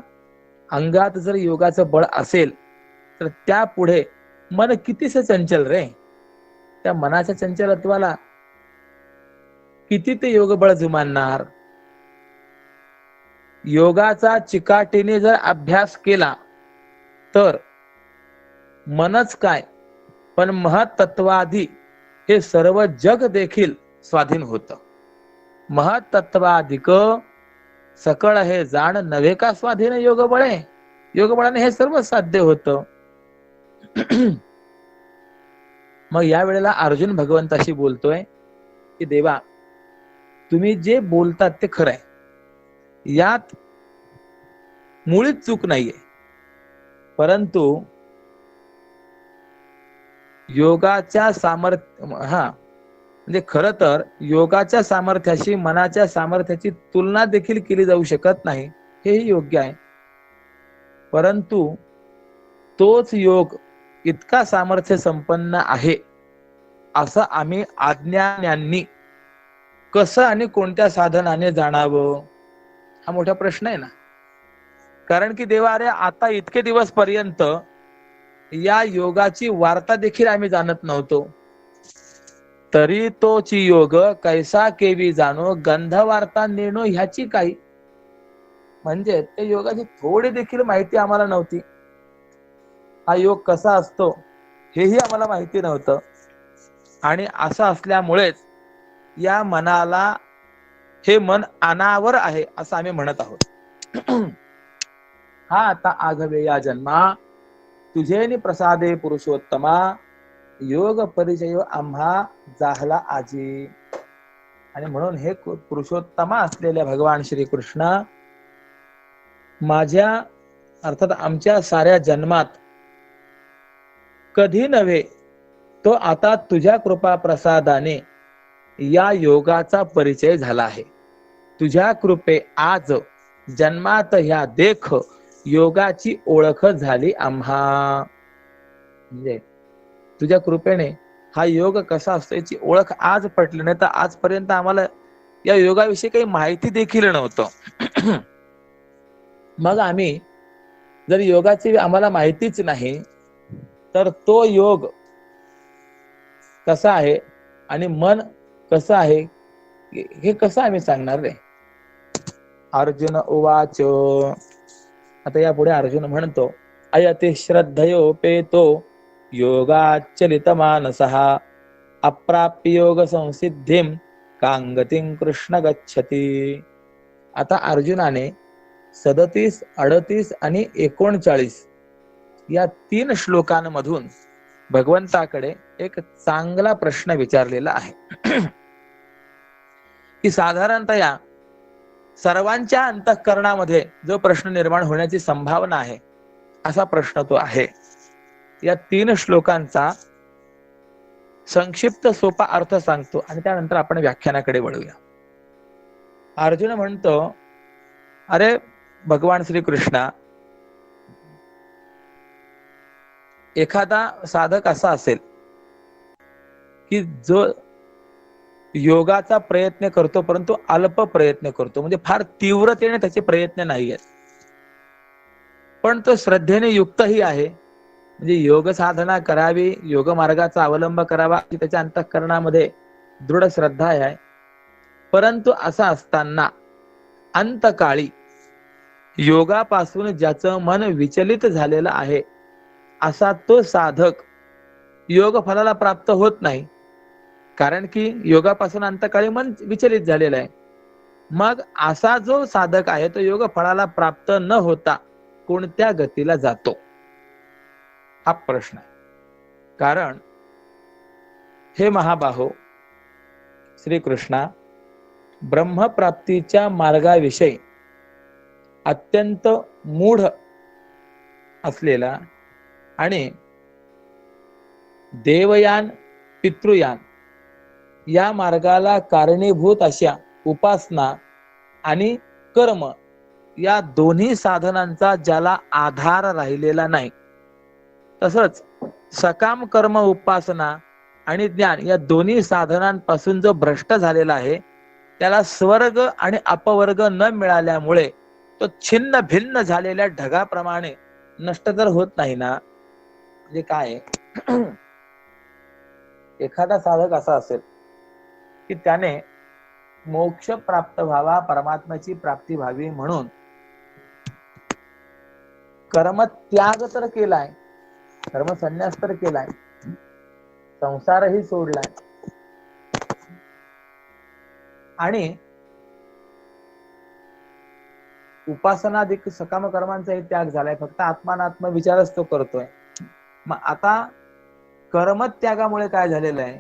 Speaker 3: अंगात जर योगाचं बळ असेल तर त्या पुढे मन कितीसे चंचल रे. त्या मनाच्या चंचलत्वाला किती ते योग बळ जुमानणार. योगाचा चिकाटीने जर अभ्यास केला तर मनच काय पण महत्त्वादी हे सर्व जग देखील स्वाधीन होतं. महत्त्वाधिक सकळ हे जाण नव्हे का स्वाधीन योगबळे. योगबळाने हे सर्व साध्य होतं. मग या वेळेला अर्जुन भगवंताशी बोलतोय की देवा, तुम्ही जे बोलतात ते खरं आहे, यात मुळीच चूक नाहीये. परंतु योगाच्या सामर्थ्य म्हणजे खर तर योगाच्या सामर्थ्याशी मनाच्या सामर्थ्याची तुलना देखील केली जाऊ शकत नाही, हेही योग्य आहे. परंतु तोच योग इतका सामर्थ्य संपन्न आहे असं आम्ही अज्ञान्यांनी कसं आणि कोणत्या साधनाने जाणावं, हा मोठा प्रश्न आहे ना. कारण की देवा, अरे आता इतके दिवस पर्यंत या योगाची वार्ता देखील आम्ही जाणत नव्हतो. तरी तोची योग कैसा केवी जाणो, गंध वार्ता नेणो ह्याची काही. म्हणजे ते योगाची थोडी देखील माहिती आम्हाला नव्हती. हा योग कसा असतो हेही आम्हाला माहिती नव्हतं. आणि असं असल्यामुळेच या मनाला हे मन अनावर आहे असं आम्ही म्हणत आहोत. हा आता आघवे या जन्मा, तुझेनी प्रसादे पुरुषोत्तमा, योग परिचय आम्हा जाहला आजी. आणि म्हणून हे पुरुषोत्तमा असलेल्या भगवान श्रीकृष्ण, माझ्या अर्थात आमच्या साऱ्या जन्मात कधी नव्हे तो आता तुझ्या कृपा प्रसादाने या योगाचा परिचय झाला आहे. तुझ्या कृपे आज जन्मात ह्या देख योगाची ओळख झाली आम्हा. म्हणजे तुझ्या कृपेने हा योग कसा असतो याची ओळख आज पटली, नाही तर आजपर्यंत आम्हाला या योगाविषयी काही माहिती देखील नव्हतं. मग आम्ही जर योगाची आम्हाला माहितीच नाही तर तो योग कसा आहे आणि मन कसं आहे हे कसं आम्ही सांगणार रे. अर्जुन उवाच. आता या पुढे अर्जुन म्हणतो, अयति श्रद्धयोपेतो योगाचलित मानसः, अप्राप्य योग संसिद्धिं कांगतिं कृष्ण गच्छति. आता अर्जुनाने 37, 38 आणि 39 या 3 श्लोकांमधून भगवंताकडे एक चांगला प्रश्न विचारलेला आहे. की साधारणतः सर्वांच्या अंतःकरणामध्ये जो प्रश्न निर्माण होण्याची संभावना आहे असा प्रश्न तो आहे. या 3 श्लोकांचा संक्षिप्त सोपा अर्थ सांगतो आणि त्यानंतर आपण व्याख्यानाकडे वळूया. अर्जुन म्हणतो, अरे भगवान श्रीकृष्णा, एखादा साधक असा असेल की जो योगाचा प्रयत्न करतो परंतु अल्प प्रयत्न करतो, म्हणजे फार तीव्रतेने त्याचे प्रयत्न नाही आहेत, पण तो श्रद्धेने युक्तही आहे, म्हणजे योग साधना करावी, योग मार्गाचा अवलंब करावा ही त्याच्या अंतःकरणामध्ये दृढ श्रद्धा आहे. परंतु असं असताना अंतकाळी योगापासून ज्याचं मन विचलित झालेलं आहे असा तो साधक योग फलाला प्राप्त होत नाही. कारण की योगापासून अंतकाळी मन विचलित झालेलं आहे. मग असा जो साधक आहे तो योग फळाला प्राप्त न होता कोणत्या गतीला जातो, हा प्रश्न आहे. कारण हे महाबाहो, श्रीकृष्णा ब्रह्मप्राप्तीच्या मार्गाविषयी अत्यंत मूढ असलेला आणि देवयान पितृयान या मार्गाला कारणीभूत अशा उपासना आणि कर्म या दोन्ही साधनांचा ज्याला आधार राहिलेला नाही, तसंच सकाम कर्म उपासना आणि ज्ञान या दोन्ही साधनांपासून जो भ्रष्ट झालेला आहे, त्याला स्वर्ग आणि अपवर्ग न मिळाल्यामुळे तो छिन्न भिन्न झालेल्या ढगाप्रमाणे नष्ट तर होत नाही ना. म्हणजे काय, एखादा साधक असा असेल की त्याने मोक्ष प्राप्त व्हावा, परमात्म्याची प्राप्ती व्हावी म्हणून कर्मत्याग तर केलाय, कर्मसन्यास तर केलाय, संसारही सोडलाय आणि उपासनाधिक सकाम कर्मांचाही त्याग झालाय, फक्त आत्मानात्म विचारच तो करतोय. मग आता कर्मत्यागामुळे काय झालेलं आहे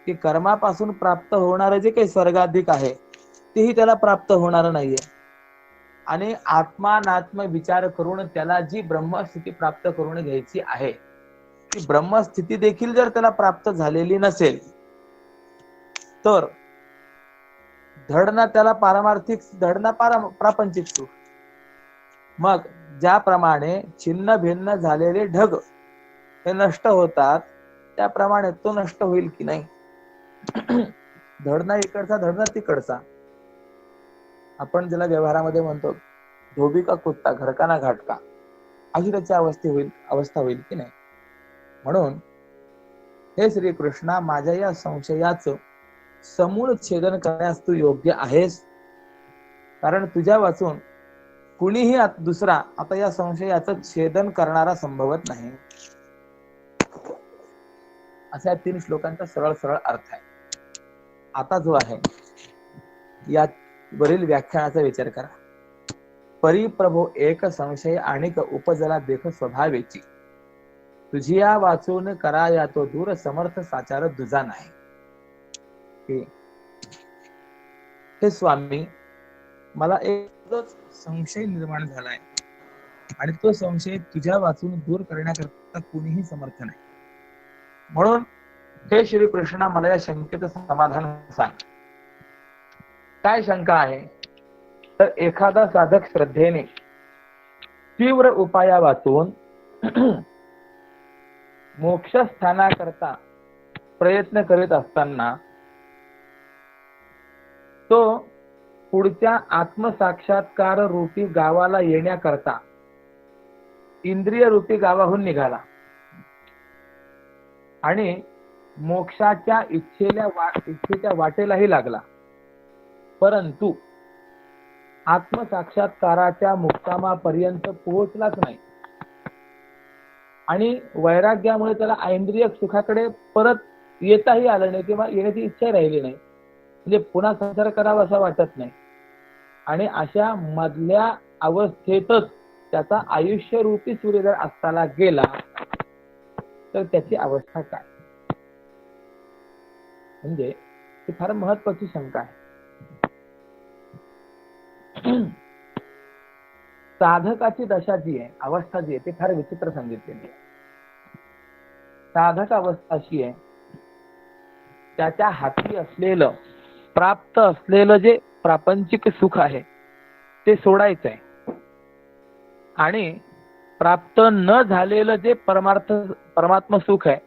Speaker 3: की कर्मापासून प्राप्त होणारे जे काही स्वर्गाधिक आहे तेही त्याला प्राप्त होणार नाहीये, आणि आत्मानात्म विचार करून त्याला जी ब्रह्मस्थिती प्राप्त करून घ्यायची आहे ती ब्रह्मस्थिती देखील जर त्याला प्राप्त झालेली नसेल तर धडना त्याला पारमार्थिक, धडना प्रापंचिक सुख. मग ज्याप्रमाणे छिन्न भिन्न झालेले ढग हे नष्ट होतात त्याप्रमाणे तो नष्ट होईल की नाही. धडना इकडचा, धडना तिकडचा. आपण ज्याला व्यवहारामध्ये म्हणतो धोबी का कुत्ता, घरकाना घाटका, अशी त्याची अवस्था होईल की नाही. म्हणून हे श्रीकृष्णा, माझ्या या संशयाचं समूळ छेदन करण्यास तू योग्य आहेस, कारण तुझ्या वाचून कुणीही दुसरा आता या संशयाचं छेदन करणारा संभवत नाही. अशा 3 श्लोकांचा सरळ सरळ अर्थ आहे. आता जो आहे या वरील व्याख्यानाचा विचार करा. परिप्रभो एक संशय आणिक उपजला देख स्वभावेची, तुझिया वाचून करा या तो दूर समर्थ साचार दुजा नाही. हे स्वामी, मला एक संशय निर्माण झालाय आणि तो संशय तुझ्या वाचून दूर करण्याकरता कुणीही समर्थ नाही. म्हणून हे श्रीकृष्णा, मला या शंकेचं समाधान सांग. काय शंका आहे तर एखादा साधक श्रद्धेने तीव्र उपाया वाचून मोक्षस्थानाकरता प्रयत्न करीत असताना तो पुढच्या आत्मसाक्षात्कार रूपी गावाला येण्याकरता इंद्रिय रूपी गावाहून निघाला आणि मोक्षाच्या इच्छेच्या वाटेलाही लागला, परंतु आत्मसाक्षात्काराच्या मुक्कामापर्यंत पोहोचलाच नाही आणि वैराग्यामुळे त्याला ऐंद्रिय सुखाकडे परत येताही आलं नाही किंवा येण्याची इच्छा राहिली नाही. म्हणजे पुन्हा संसार करावा असं वाटत नाही. आणि अशा मधल्या अवस्थेतच त्याचा आयुष्य रूपी सूर्य जर अस्ताला गेला तर त्याची अवस्था काय. म्हणजे ही फार महत्वाची शंका आहे. साधकाची दशा जी आहे, अवस्था जी आहे, ती फार विचित्र सांगितलेली आहे. साधक अवस्था अशी आहे, त्याच्या हाती असलेलं प्राप्त असलेलं जे प्रापंचिक सुख आहे ते सोडायचं आहे आणि प्राप्त न झालेलं जे परमात्म सुख आहे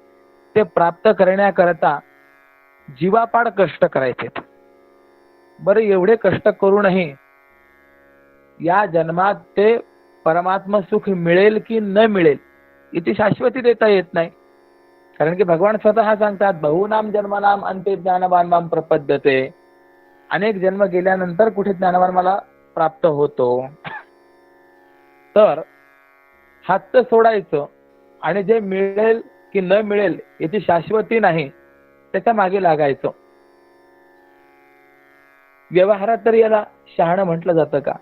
Speaker 3: ते प्राप्त करण्याकरता जीवापाड कष्ट करायचे. बरं, एवढे कष्ट करूनही या जन्मात ते परमात्म सुख मिळेल की न मिळेल याची शाश्वती देता येत नाही. कारण की भगवान स्वतः सांगतात, बहुनाम जन्मनाम अंते ज्ञानवान माम प्रपद्यते. अनेक जन्म गेल्यानंतर कुठे ज्ञानवान मला प्राप्त होतो. तर हात सोडायचं आणि जे मिळेल की न मिळेल याची शाश्वती नाही त्याच्या मागे लागायचं. व्यवहारात तर याला शहाणं म्हटलं जातं का?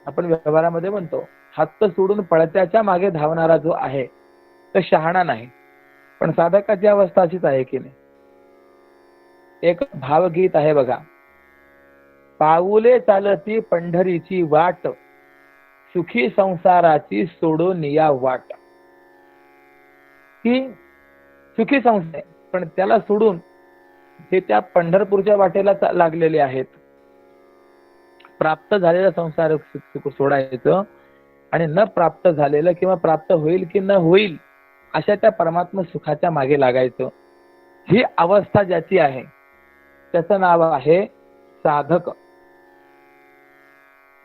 Speaker 3: आपण व्यवहारामध्ये म्हणतो हात सोडून पळत्याच्या मागे धावणारा जो आहे तो शहाणा नाही. पण साधकाची अवस्था अशीच आहे की नाही? एक भावगीत आहे बघा. पाऊले चालती पंढरीची वाट, सुखी संसाराची सोडून या वाट. ही सुखी संसार आहे, पण त्याला सोडून हे त्या पंढरपूरच्या वाटेला लागलेले आहेत. प्राप्त झालेलं संसार सुख सोडायचं आणि न प्राप्त झालेलं किंवा प्राप्त होईल की न होईल अशा त्या परमात्मा सुखाच्या मागे लागायचं. ही अवस्था ज्याची आहे त्याचं नाव आहे साधक.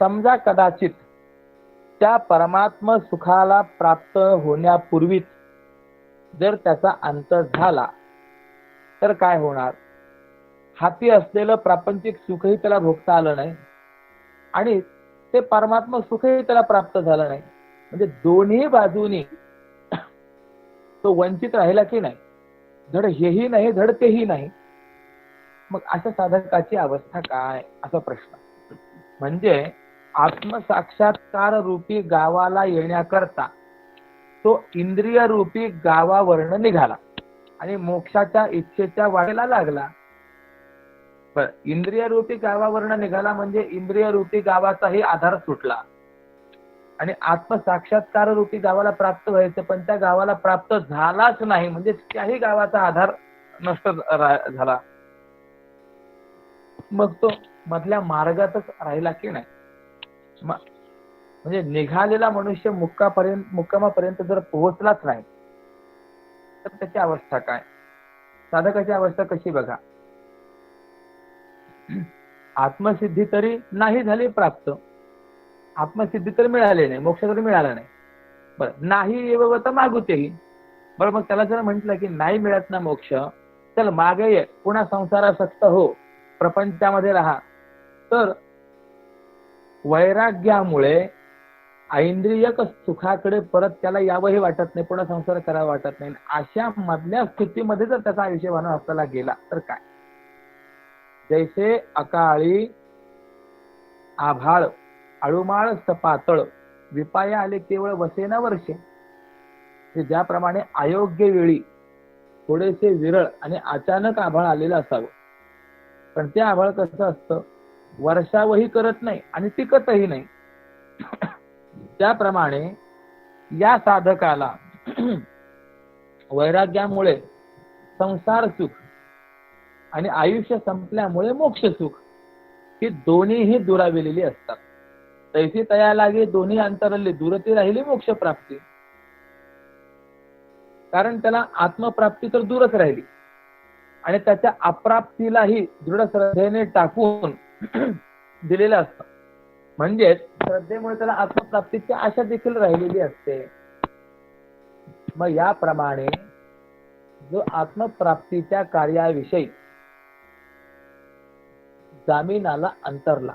Speaker 3: समजा कदाचित त्या परमात्मा सुखाला प्राप्त होण्यापूर्वीच जर त्याचा अंत झाला तर काय होणार? हाती असलेलं प्रापंचिक सुखही त्याला भोगता आलं नाही आणि ते परमात्मा सुखही त्याला प्राप्त झालं नाही. म्हणजे दोन्ही बाजूनी तो वंचित राहिला की नाही? धड हेही नाही धड तेही नाही. मग अशा साधकाची अवस्था काय असा प्रश्न. म्हणजे आत्मसाक्षात्कार रूपी गावाला येण्याकरता तो इंद्रिय रूपी गावावरनं निघाला आणि मोक्षाच्या इच्छेच्या वाटेला लागला. पण इंद्रिय रूपी गावावरनं निघाला म्हणजे इंद्रिय रूपी गावाचाही आधार सुटला आणि आत्मसाक्षात्कार रूपी गावाला प्राप्त व्हायचं, पण त्या गावाला प्राप्त झालाच नाही म्हणजे त्याही गावाचा आधार नष्ट झाला. मग तो मधल्या मार्गातच राहिला की नाही? म्हणजे निघालेला मनुष्य मुक्कामापर्यंत जर पोहोचलाच नाही तर त्याची अवस्था काय? साधकाची अवस्था कशी बघा. आत्मसिद्धी तरी नाही झाली प्राप्त, आत्मसिद्धी तर मिळाली नाही, मोक्ष तरी मिळाला नाही. बरं, नाही एवढं तर मागूतेही. बरं, मग त्याला जर म्हटलं की नाही मिळत ना मोक्ष, चल मागे ये, पुन्हा संसारासक्त हो, प्रपंचामध्ये राहा, तर वैराग्यामुळे ऐंद्रियक सुखाकडे परत त्याला यावंही वाटत नाही, पुन्हा संसार करावा वाटत नाही. अशा मधल्या स्थितीमध्ये जर त्याचा आयुष्य वाहून असला गेला तर काय? जैसे अकाळी आभाळ अळुमाळ सपातळ, विपाया आले केवळ वसेना वर्षे. ज्याप्रमाणे अयोग्य वेळी थोडेसे विरळ आणि अचानक आभाळ आलेलं असावं, पण ते आभाळ कसं असतं? वर्षावही करत नाही आणि टिकतही नाही. त्याप्रमाणे या साधकाला वैराग्यामुळे संसार सुख आणि आयुष्य संपल्यामुळे मोक्ष सुख ही दोन्हीही दुराविलेली असतात. तैसी तया लागे दोन्ही अंतरले, दूरती राहिली मोक्ष प्राप्ती. कारण त्याला आत्मप्राप्ती तर दूरच राहिली आणि त्याच्या अप्राप्तीलाही दृढ श्रद्धेने टाकून दिलेलं असतं. म्हणजेच श्रद्धेमुळे त्याला आत्मप्राप्तीची आशा देखील राहिलेली असते. मग याप्रमाणे जो आत्मप्राप्तीच्या कार्याविषयी जामीनाला अंतरला,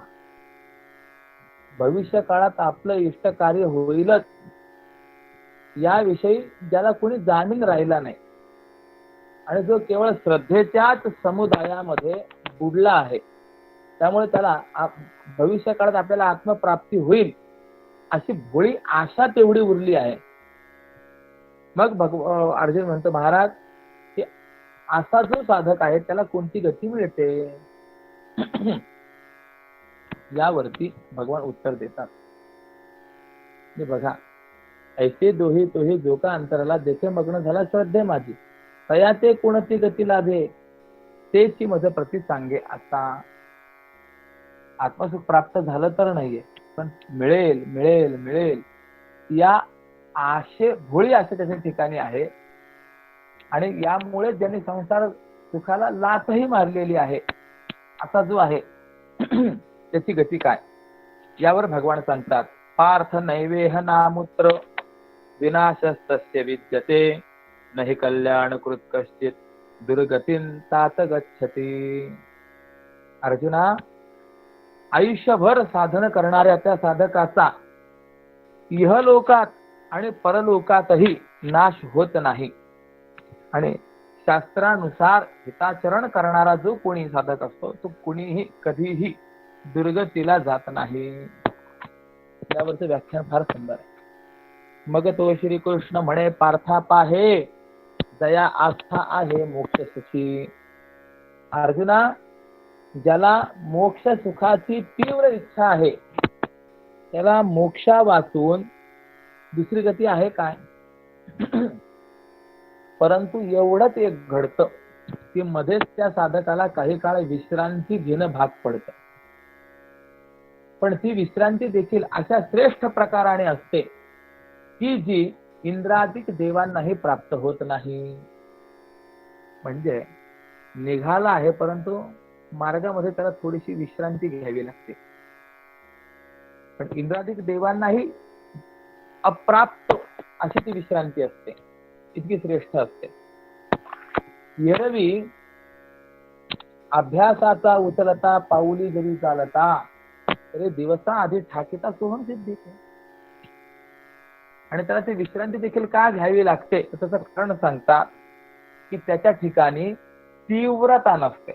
Speaker 3: भविष्य काळात आपलं इष्ट कार्य होईलच याविषयी ज्याला कोणी जामीन राहिला नाही आणि जो केवळ श्रद्धेच्याच समुदायामध्ये बुडला आहे, त्यामुळे त्याला भविष्य काळात आपल्याला आत्मप्राप्ती होईल अशी भोळी आशा तेवढी उरली आहे. मग अर्जुन म्हणतो, महाराज की असा जो साधक आहे त्याला कोणती गती मिळते? यावरती भगवान उत्तर देतात. बघा, ऐसे दोही तोही जो का अंतराला देखे मग्न झाला श्रद्धे माझी, तया ते कोणती गती लाभे, तेची मज प्रती सांगे. आता आत्मसुख प्राप्त झालं तर नाहीये, पण मिळेल मिळेल मिळेल या आशे भोळी आशा त्याच्या ठिकाणी आहे आणि यामुळे ज्यांनी संसार सुखाला लाथही मारलेली आहे असा जो आहे त्याची गती काय? यावर भगवान सांगतात, पार्थ नैवेह नामुत्र विनाशस्तस्य विद्यते, नहि कल्याण कृत कश्चित दुर्गतीं तात गच्छति. अर्जुना, आयुष्यभर साधन करणाऱ्या त्या साधकाचा इहलोकात आणि परलोकातही नाश होत नाही आणि शास्त्रानुसार हिताचरण करणारा जो कोणी साधक असतो तो कोणीही कधीही दुर्गतीला जात नाही. यावरचं व्याख्यान फार सुंदर आहे. मग तो श्रीकृष्ण म्हणे पार्था पाहे दया आस्था आहे मोक्ष सुखी. अर्जुना, ज्याला मोक्ष सुखाची तीव्र इच्छा आहे त्याला मोक्षा वाचून दुसरी गती आहे काय? परंतु एवढंच एक घडतं की मध्येच त्या साधकाला काही काळ विश्रांती घेणं भाग पडतं. पण ती विश्रांती देखील अशा श्रेष्ठ प्रकाराने असते की जी इंद्रादिक देवांनाही प्राप्त होत नाही. म्हणजे निघाला आहे परंतु मार्गामध्ये त्याला थोडीशी विश्रांती घ्यावी लागते. पण इंद्रादिक देवांनाही अप्राप्त अशी ती विश्रांती असते, इतकी श्रेष्ठ असते. एरवी अभ्यासाचा उचलता पाऊली जरी चालता तरी दिवसा आधी ठाकीता सोहम सिद्धी. आणि त्याला ती विश्रांती देखील का घ्यावी लागते त्याचं कारण सांगतात की त्याच्या ठिकाणी तीव्रता नसते.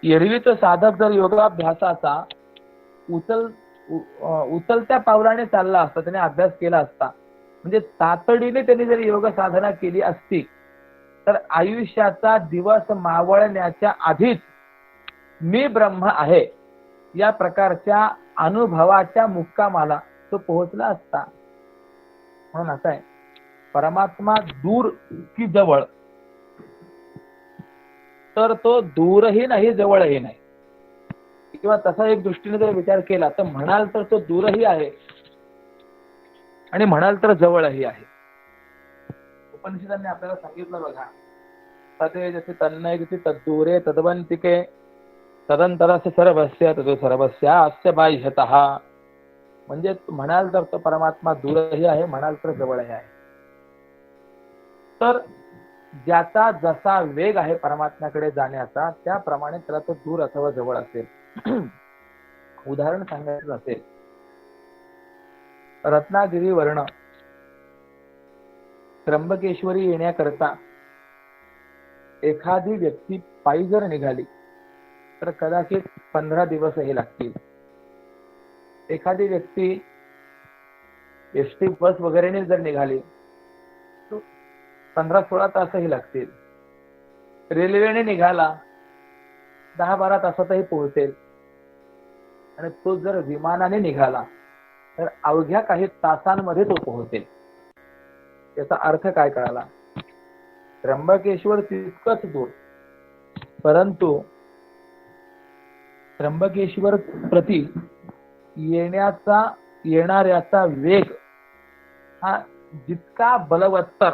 Speaker 3: एरवी तो साधक जर योगाभ्यासाचा उचलत्या पावलाने चालला असता, त्याने अभ्यास केला असता, म्हणजे तातडीने त्यांनी जर योग साधना केली असती तर आयुष्याचा दिवस मावळण्याच्या आधीच मी ब्रह्म आहे या प्रकारच्या अनुभवाच्या मुक्कामाला तो पोहोचला असता. म्हणून असं आहे, परमात्मा दूर की जवळ, तर तो दूरही नाही जवळही नाही. किंवा तसा एक दृष्टीने जर विचार केला तर म्हणाल तर तो दूरही आहे आणि म्हणाल तर जवळही आहे. उपनिषदांनी आपल्याला सांगितलं बघा, तते जसे तन्नयति तद्दूरे तद्वंतिके तदंतरस्य सर्वस्य ततो सर्वस्यास्य बाह्यतः. म्हणजे म्हणाल तर तो परमात्मा दूरही आहे, म्हणाल तर जवळही आहे. तर ज्याचा जसा वेग आहे परमात्म्याकडे जाण्याचा त्याप्रमाणे त्याला तो दूर अथवा जवळ असेल. उदाहरण सांगायचं असेल, रत्नागिरी वर्ण त्र्यंबकेश्वरी येण्याकरता एखादी व्यक्ती पायी जर निघाली तर कदाचित 15 दिवसही लागतील. एखादी व्यक्ती एसटी बस वगैरेने जर निघाली तर 15-16 तासही लागतील. रेल्वेने निघाला 10-12 तासातही पोहोचेल. आणि तो जर विमानाने निघाला तर अवघ्या काही तासांमध्ये तो पोहोचेल. याचा अर्थ काय कळाला? त्र्यंबकेश्वर तितकंच दूर, परंतु त्र्यंबकेश्वर प्रति येणाऱ्याचा वेग हा जितका बलवत्तर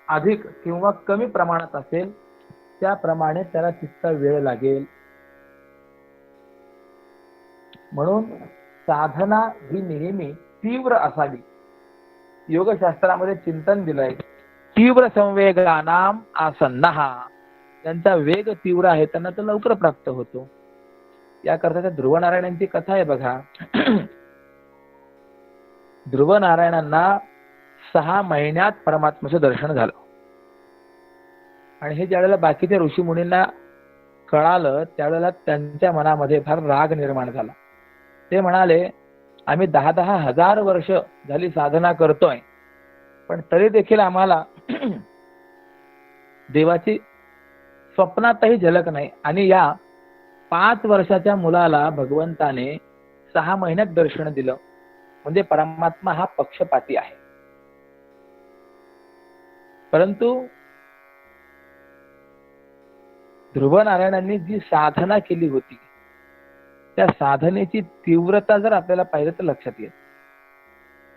Speaker 3: अधिक किंवा कमी प्रमाणात असेल त्याप्रमाणे त्याला तितका वेळ लागेल. म्हणून साधना ही नेहमी तीव्र असावी. योगशास्त्रामध्ये चिंतन दिलंय, तीव्र संवेगानाम आसन्नः. त्यांचा वेग तीव्र आहे त्यांना तो लवकर प्राप्त होतो. याकरता त्या ध्रुव नारायणांची कथा आहे बघा. ध्रुव नारायणांना 6 महिन्यात परमात्म्याचं दर्शन झालं. आणि हे ज्यावेळेला बाकीच्या ऋषी मुनींना कळालं त्यावेळेला त्यांच्या मनामध्ये फार राग निर्माण झाला. ते म्हणाले, आम्ही 10-10 हजार वर्ष झाली साधना करतोय पण तरी देखील आम्हाला देवाची स्वप्नातही झलक नाही. आणि या 5 वर्षाच्या मुलाला भगवंताने 6 महिन्यात दर्शन दिलं. म्हणजे परमात्मा हा पक्षपाती आहे. परंतु ध्रुव नारायणांनी जी साधना केली होती त्या साधनेची तीव्रता जर आपल्याला पाहिलं तर लक्षात येईल.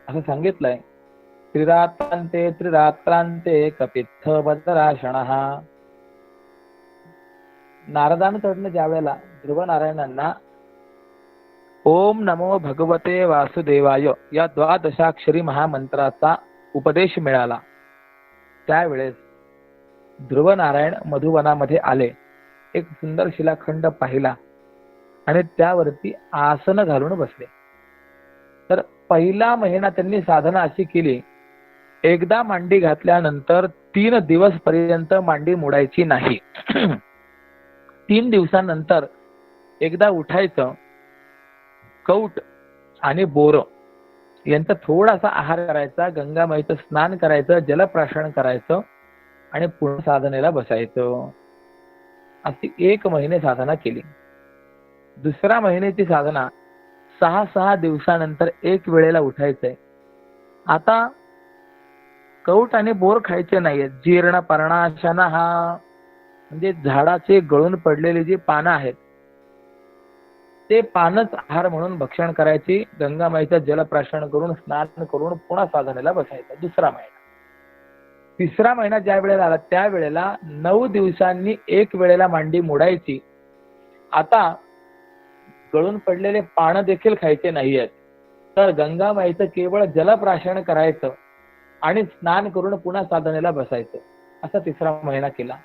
Speaker 3: असं सांगितलंय, त्रिरात्रांते त्रिरात्रांते कपित्थ बदराशणः. नारदांकडनं ज्या वेळेला ध्रुव नारायणांना ओम नमो भगवते वासुदेवाय या 12 महामंत्राचा उपदेश मिळाला त्यावेळेस ध्रुव नारायण मधुवनामध्ये आले. एक सुंदर शिलाखंड पाहिला आणि त्यावरती आसन घालून बसले. तर पहिला महिना त्यांनी साधना अशी केली, एकदा मांडी घातल्यानंतर 3 दिवस पर्यंत मांडी मोडायची नाही. 3 दिवसानंतर एकदा उठायचं, कौट आणि बोर यांचा थोडासा आहार करायचा, गंगामाईचं स्नान करायचं, जलप्राशन करायचं आणि पुन्हा साधनेला बसायचं. अशी 1 महिने साधना केली. दुसऱ्या महिन्याची साधना 6 दिवसानंतर 1 वेळेला उठायचंय. आता कौट आणि बोर खायचे नाहीये. जीर्ण पर्णाशना हा म्हणजे झाडाचे गळून पडलेले जी पानं आहेत ते पानच आहार म्हणून भक्षण करायची. गंगामाईचं जलप्राशन करून स्नान करून पुन्हा साधनेला बसायचं. दुसरा महिना. तिसरा महिना ज्या वेळेला आला त्या वेळेला 9 दिवसांनी 1 वेळेला मांडी मोडायची. आता गळून पडलेले पानं देखील खायचे नाहीयेत. तर गंगामाईचं केवळ जलप्राशन करायचं आणि स्नान करून पुन्हा साधनेला बसायचं. असा तिसरा महिना केला.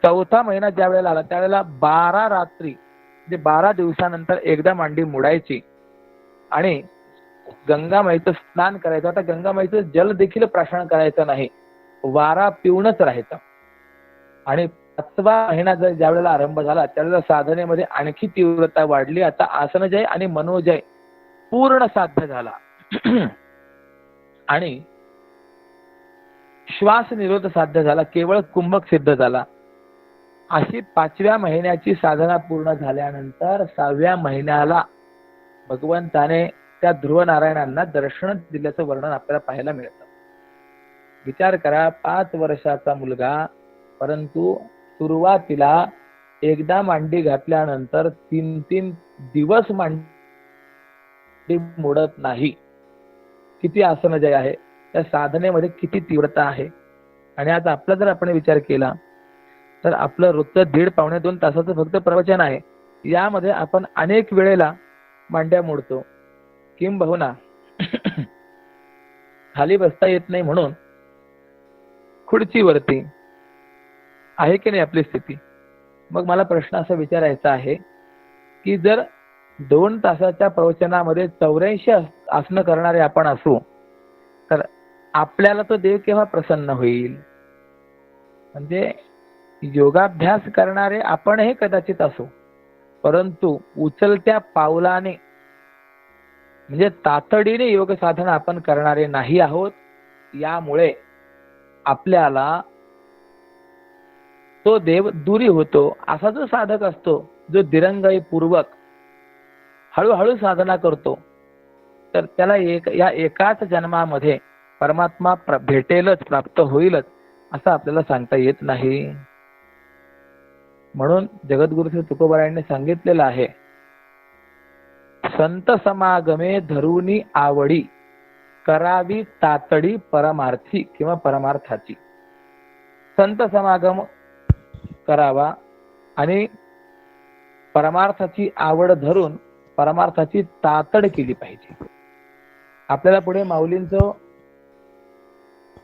Speaker 3: चौथा महिना ज्या वेळेला आला त्यावेळेला 12 रात्री म्हणजे 12 दिवसानंतर एकदा मांडी मोडायची आणि गंगामाईचं स्नान करायचं. आता गंगामाईचं जल देखील प्राशन करायचं नाही, वारा पिऊनच राहायचं. आणि 5वा महिना जर ज्या वेळेला आरंभ झाला त्यावेळेला साधनेमध्ये आणखी तीव्रता वाढली. आता आसनजय आणि मनोजय पूर्ण साध्य झाला आणि श्वास निरोध साध्य झाला, केवळ कुंभक सिद्ध झाला. अशी 5व्या महिन्याची साधना पूर्ण झाल्यानंतर 6व्या महिन्याला भगवंताने त्या ध्रुव नारायणांना दर्शन दिल्याचं वर्णन आपल्याला पाहायला मिळतं. विचार करा, 5 वर्षाचा मुलगा, परंतु सुरुवातीला एकदा मांडी घातल्यानंतर 3 दिवस मांडी मोडत नाही. किती आसनजय आहे, त्या साधनेमध्ये किती तीव्रता आहे. आणि आज आपला जर आपण विचार केला तर आपलं रोजचं 1.5-2 तासाचं फक्त प्रवचन आहे. यामध्ये आपण अनेक वेळेला मांड्या मोडतो. किंबहुना खाली बसता येत नाही म्हणून खुर्चीवरती आहे की नाही आपली स्थिती. मग मला प्रश्न असा विचारायचा आहे की जर 2 तासाच्या प्रवचनामध्ये 84 आसनं करणारे आपण असू तर आपल्याला तो देव केव्हा प्रसन्न होईल. म्हणजे योगाभ्यास करणारे आपणही कदाचित असू, परंतु उचलत्या पावलाने म्हणजे तातडीने योग साधना आपण करणारे नाही आहोत. यामुळे आपल्याला तो देव दूरी होतो. असा जो साधक असतो जो दिरंगाई पूर्वक हळूहळू साधना करतो तर त्याला या एकाच जन्मामध्ये परमात्मा भेटेलच, प्राप्त होईलच असं आपल्याला सांगता येत नाही. म्हणून जगद्गुरु श्री तुकोबारायांनी सांगितलेलं आहे, संत समागमे धरुनी आवडी करावी तातडी परमार्थी किंवा परमार्थाची. संत समागम करावा आणि परमार्थाची आवड धरून परमार्थाची तातड केली पाहिजे. आपल्याला पुढे माऊलींचं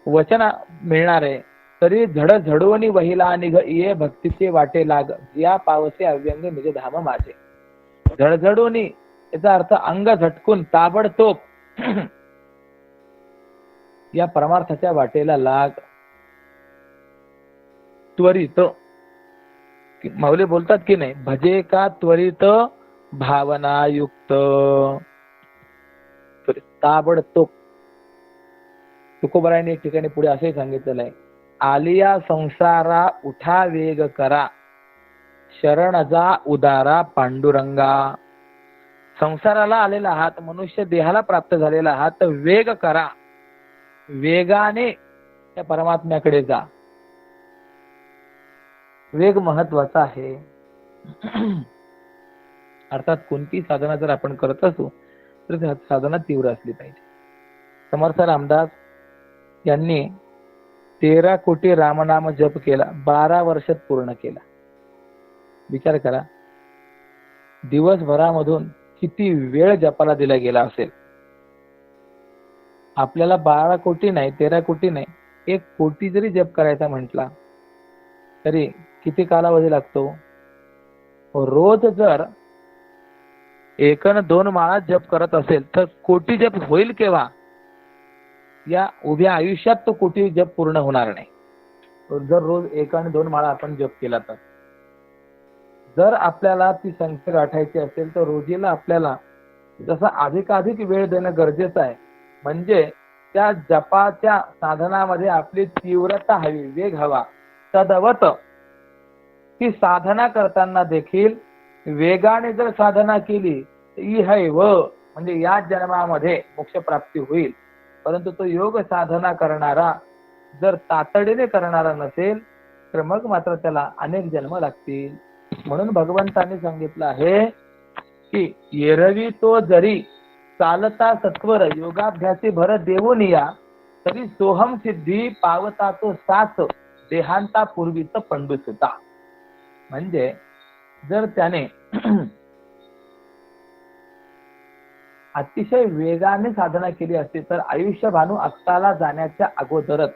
Speaker 3: वचन मिळणार आहे, तरी झड झडवणी वहिला निघ ये भक्तीचे वाटे लाग या पावसे अव्यंग निज धाम माझे. झडझडवणी याचा अर्थ अंग झटकून ताबडतोब या परमार्थाच्या वाटेला लाग. त्वरित माऊली बोलतात की नाही, भजे का त्वरित भावनायुक्त. ताबडतोब. तुकोबारायांनी एक ठिकाणी पुढे असे सांगितलेलं आहे, आलिया संसारा उठा वेग करा शरण जा उदारा पांडुरंगा. संसाराला आलेला आहात, मनुष्य देहाला प्राप्त झालेला आहात, वेग करा, वेगाने त्या परमात्म्याकडे जा. वेग महत्वाचा आहे. अर्थात कोणती साधना जर आपण करत असू तर साधना तीव्र असली पाहिजे. समर्थ रामदास यांनी 13 कोटी रामनाम जप केला, 12 वर्षात पूर्ण केला. विचार करा, दिवसभरामधून किती वेळ जपाला दिला गेला असेल. आपल्याला 12 कोटी नाही, 13 कोटी नाही, 1 कोटी जरी जप करायचा म्हटला तरी किती कालावधी लागतो. रोज जर 1 अन 2 माळा जप करत असेल तर कोटी जप होईल केव्हा. या उभ्या आयुष्यात तो कोटी जप पूर्ण होणार नाही. जर रोज 1 आणि 2 माळा आपण जप केला तर जर आपल्याला ती संख्या गाठायची असेल तर रोजीला आपल्याला जसा अधिकाधिक वेळ देणं गरजेचं आहे. म्हणजे त्या जपाच्या साधनामध्ये आपली तीव्रता हवी, वेग हवा. तदवत ती साधना करताना देखील वेगाने जर साधना केली तर इहैव म्हणजे या जन्मामध्ये मोक्ष प्राप्ती होईल. परंतु तो योग साधना करणारा जर तातडीने करणारा नसेल तर मग मात्र त्याला अनेक जन्म लागतील. म्हणून भगवंतांनी सांगितलं आहे की एरवी तो जरी चालता सत्वर योगाभ्यासी भर देऊन या तरी सोहम सिद्धी पावता तो साच देहांता पूर्वीच पंडुसुता. म्हणजे जर त्याने अतिशय वेगाने साधना केली असती तर आयुष्य भानू अस्ताला जाण्याच्या अगोदरच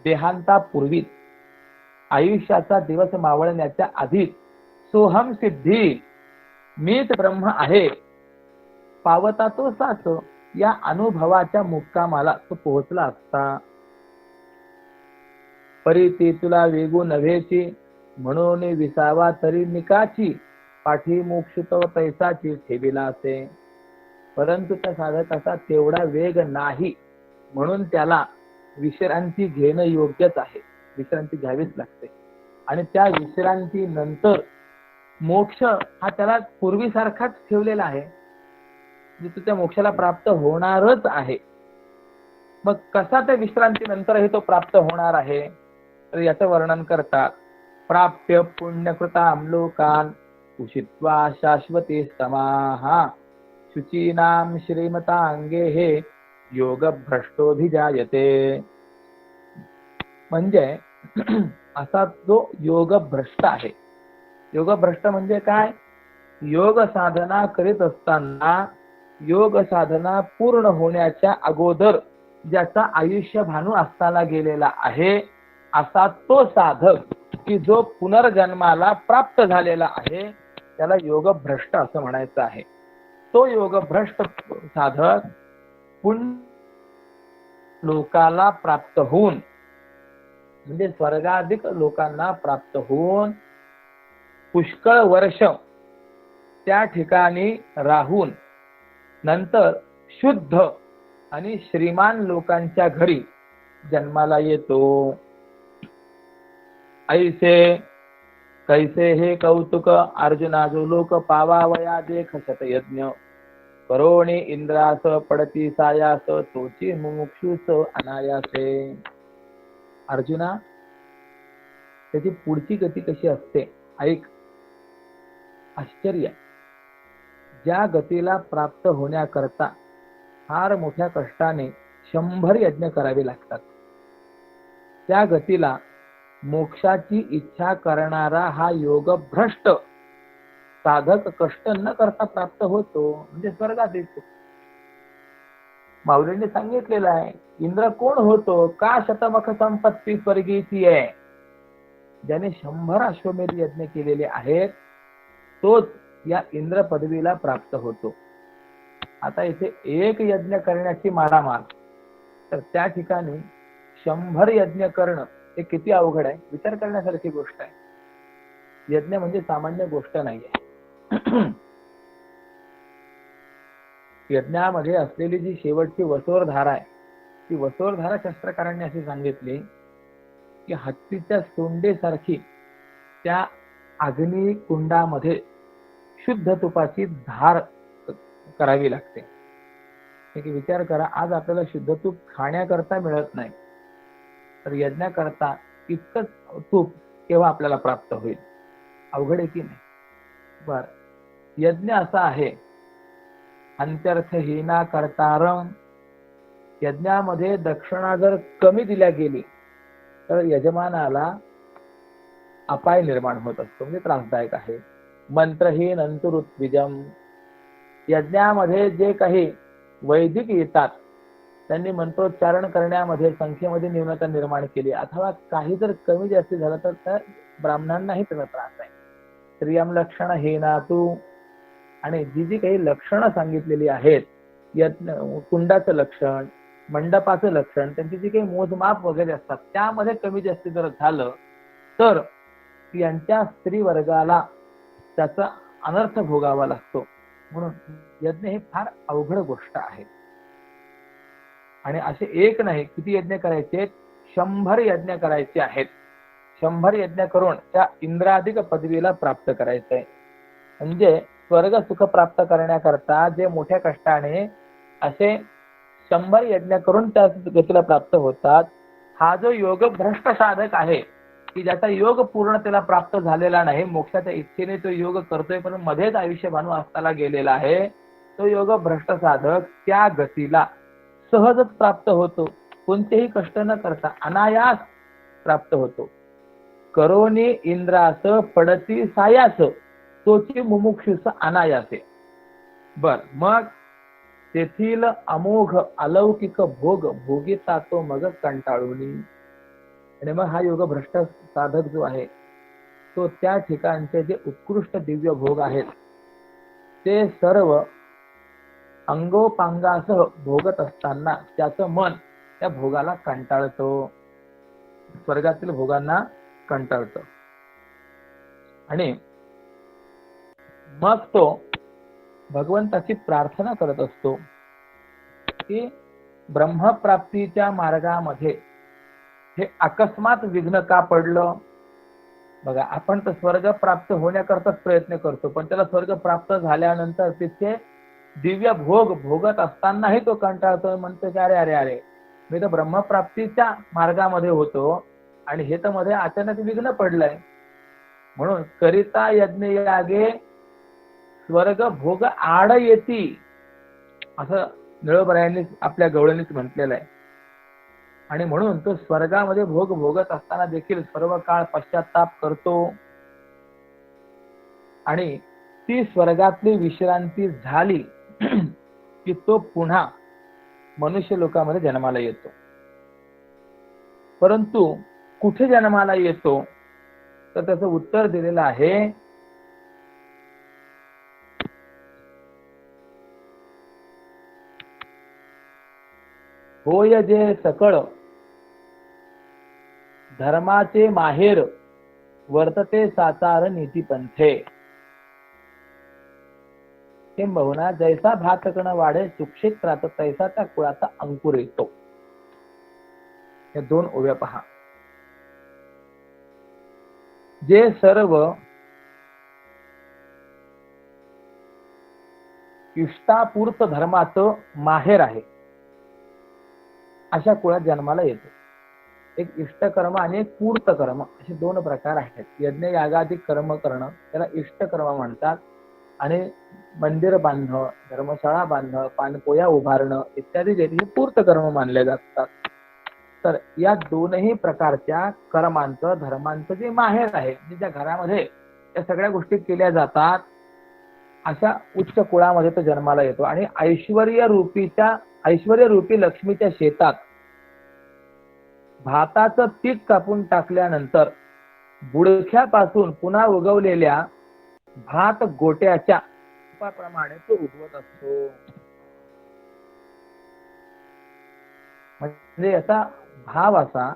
Speaker 3: देहांतापूर्वीच आयुष्याचा दिवस मावळण्याच्या आधीच सोहम सिद्धी मीच ब्रह्म आहे पावता तो साच या अनुभवाच्या मुक्कामाला तो पोहोचला असता. परी ती तुला वेगू नव्हेची म्हणून विसावा तरी निकाची पाठी मोक्षित तैसाची ठेविला असे. परंतु त्या साधकाचा तेवढा वेग नाही म्हणून त्याला विश्रांती घेणं योग्यच आहे. विश्रांती घ्यावीच लागते आणि त्या विश्रांती नंतर मोक्ष हा त्याला पूर्वीसारखाच ठेवलेला आहे. तो त्या मोक्षाला प्राप्त होणारच आहे. मग कसा त्या विश्रांती नंतरही तो प्राप्त होणार आहे तर याचं वर्णन करतात. प्राप्य पुण्यकृतां लोकान् उषित्वा शाश्वती समाहा शुचीनां श्रीमतांगे हे योग भ्रष्टोभिजायते. म्हणजे असा जो योग भ्रष्ट आहे. योग भ्रष्ट म्हणजे काय? योग साधना करीत असताना योग साधना पूर्ण होण्याच्या अगोदर ज्याचा आयुष्य भानू असताना गेलेला आहे असा तो साधक की जो पुनर्जन्माला प्राप्त झालेला आहे त्याला योग भ्रष्ट असं म्हणायचं आहे. तो योग भ्रष्ट साधक पुण्य लोकाला प्राप्त होऊन म्हणजे स्वर्गाधिक लोकांना प्राप्त होऊन पुष्कळ वर्ष त्या ठिकाणी राहून नंतर शुद्ध आणि श्रीमान लोकांच्या घरी जन्माला येतो. ऐसे कैसे हे कौतुक अर्जुना जो लोक पावावया देख शतयज्ञ करोणी इंद्रास पडती सायास तोची मुमुक्षुस अनायासे. अर्जुना त्याची पुढची गती कशी असते ऐक. आश्चर्य. ज्या गतीला प्राप्त होण्याकरता फार मोठ्या कष्टाने 100 यज्ञ करावे लागतात त्या गतीला मोक्षाची इच्छा करणारा हा योग भ्रष्ट साधक कष्ट न करता प्राप्त होतो म्हणजे स्वर्गात येतो. माऊलींनी सांगितलेलं आहे इंद्र कोण होतो का शतमख संपत्ती स्वर्गीची आहे. ज्याने 100 अश्वमेध यज्ञ केलेले आहेत तोच या इंद्र पदवीला प्राप्त होतो. आता इथे एक यज्ञ करण्याची मारामार तर त्या ठिकाणी 100 यज्ञ करणं हे किती अवघड आहे. विचार करण्यासारखी गोष्ट आहे. यज्ञ म्हणजे सामान्य गोष्ट नाहीये. यज्ञामध्ये असलेली जी शेवटची वसोर धारा आहे ती वसोर धारा शास्त्रकारांनी अशी सांगितली की हत्तीच्या सोंडेसारखी त्या अग्नी कुंडामध्ये शुद्ध तुपाची धार करावी लागते. एक विचार करा आज आपल्याला शुद्ध तूप खाण्याकरता मिळत नाही तर यज्ञाकरता इतकंच तूप केव्हा आपल्याला प्राप्त होईल. अवघड आहे की नाही. बर यज्ञ असा आहे अंत्यर्थहीना कर्तारम. यज्ञामध्ये दक्षिणा जर कमी दिल्या गेली तर यजमानाला अपाय निर्माण होत असतो म्हणजे त्रासदायक आहे. मंत्रहीन अंतुरुत्विजम. यज्ञामध्ये जे काही वैदिक येतात त्यांनी मंत्रोच्चारण करण्यामध्ये संख्येमध्ये न्यूनता निर्माण केली अथवा काही जर कमी जास्त झालं तर त्या ब्राह्मणांनाही त्याचा त्रास आहे. स्त्रियम लक्षण हे नातू आणि जी जी काही लक्षणं सांगितलेली आहेत यज्ञ कुंडाचं लक्षण मंडपाचं लक्षण त्यांची जी काही मोजमाप वगैरे असतात त्यामध्ये कमी जास्त जर झालं तर यांच्या स्त्री वर्गाला त्याचा अनर्थ भोगावा लागतो. म्हणून यज्ञ हे फार अवघड गोष्ट आहे. आणि असे एक नाही, किती यज्ञ करायचे? 100 यज्ञ करायचे आहेत. 100 यज्ञ करून त्या इंद्राधिक पदवीला प्राप्त करायचंय. म्हणजे स्वर्ग सुख प्राप्त करण्याकरता जे मोठ्या कष्टाने असे 100 यज्ञ करून त्या गतीला प्राप्त होतात. हा जो योग भ्रष्ट साधक आहे की ज्याचा योग पूर्ण त्याला प्राप्त झालेला नाही, मोक्षाच्या इच्छेने तो योग करतोय पण मध्येच आयुष्य भानू असताना गेलेला आहे, तो योग भ्रष्ट साधक त्या गतीला सहजच प्राप्त होतो. कोणतेही कष्ट न करता अनायास प्राप्त होतो. करोनी इंद्रास पडती सायास तोची मुमुक्षुस अनायासे. बर, मग तेथील अमोघ अलौकिक भोग भोगिता तो मग कंटाळूनी. आणि मग हा योग भ्रष्ट साधक जो आहे तो त्या ठिकाणचे जे उत्कृष्ट दिव्य भोग आहेत ते सर्व अंगोपांगासह भोगत असताना त्याचं मन त्या भोगाला कंटाळतो, स्वर्गातील भोगांना कंटाळतो. आणि मग तो भगवंताची प्रार्थना करत असतो की ब्रह्मप्राप्तीच्या मार्गामध्ये हे अकस्मात विघ्न का पडलं. बघा, आपण तर स्वर्ग प्राप्त होण्याकरताच प्रयत्न करतो, पण त्याला स्वर्ग प्राप्त झाल्यानंतर तिथे दिव्य भोग भोगत असतानाही तो कंटाळतोय. म्हणतो की अरे अरे अरे, मी तर ब्रह्मप्राप्तीच्या मार्गामध्ये होतो आणि हे तर मध्ये अचानक विघ्न पडलंय. म्हणून करिता यज्ञ यागे स्वर्ग भोग आड येती, असं निळोबरायांनी आपल्या गवळणीत म्हटलेलं आहे. आणि म्हणून तो स्वर्गामध्ये भोग भोगत असताना देखील सर्व काळ पश्चाताप करतो. आणि ती स्वर्गातली विश्रांती झाली की तो पुन्हा मनुष्य लोकामध्ये जन्माला येतो. परंतु कुठे जन्माला येतो तर त्याचं उत्तर दिलेलं आहे होय जे सकळ धर्माचे माहेर वर्तते साचार नीतीपंथे. किंबहुना जैसा भातकण वाढे सुक्षेत्रात तैसा त्या कुळाचा अंकुर येतो. या 2 ओव्या पहा. जे सर्व इष्टापूर्त धर्माचं माहेर आहे अशा कुळात जन्माला येतो. एक इष्टकर्म आणि एक पूर्त कर्म असे 2 प्रकार आहेत. यज्ञ यागादी कर्म करणं त्याला इष्टकर्म म्हणतात आणि मंदिर बांधणं, धर्मशाळा बांधणं, पानपोया उभारणं इत्यादी जे पूर्त कर्म मानले जातात. तर या 2ही प्रकारच्या कर्मांचं धर्मांचं जे माहेर आहे, ज्या घरामध्ये या सगळ्या गोष्टी केल्या जातात अशा उच्च कुळामध्ये तो जन्माला येतो. आणि ऐश्वर्य रूपी लक्ष्मीच्या शेतात भाताचं पीक कापून टाकल्यानंतर बुडख्यापासून पुन्हा उगवलेल्या भात गोट्याच्या प्रमाणे तो उगवत असतो. म्हणजे याचा भाव असा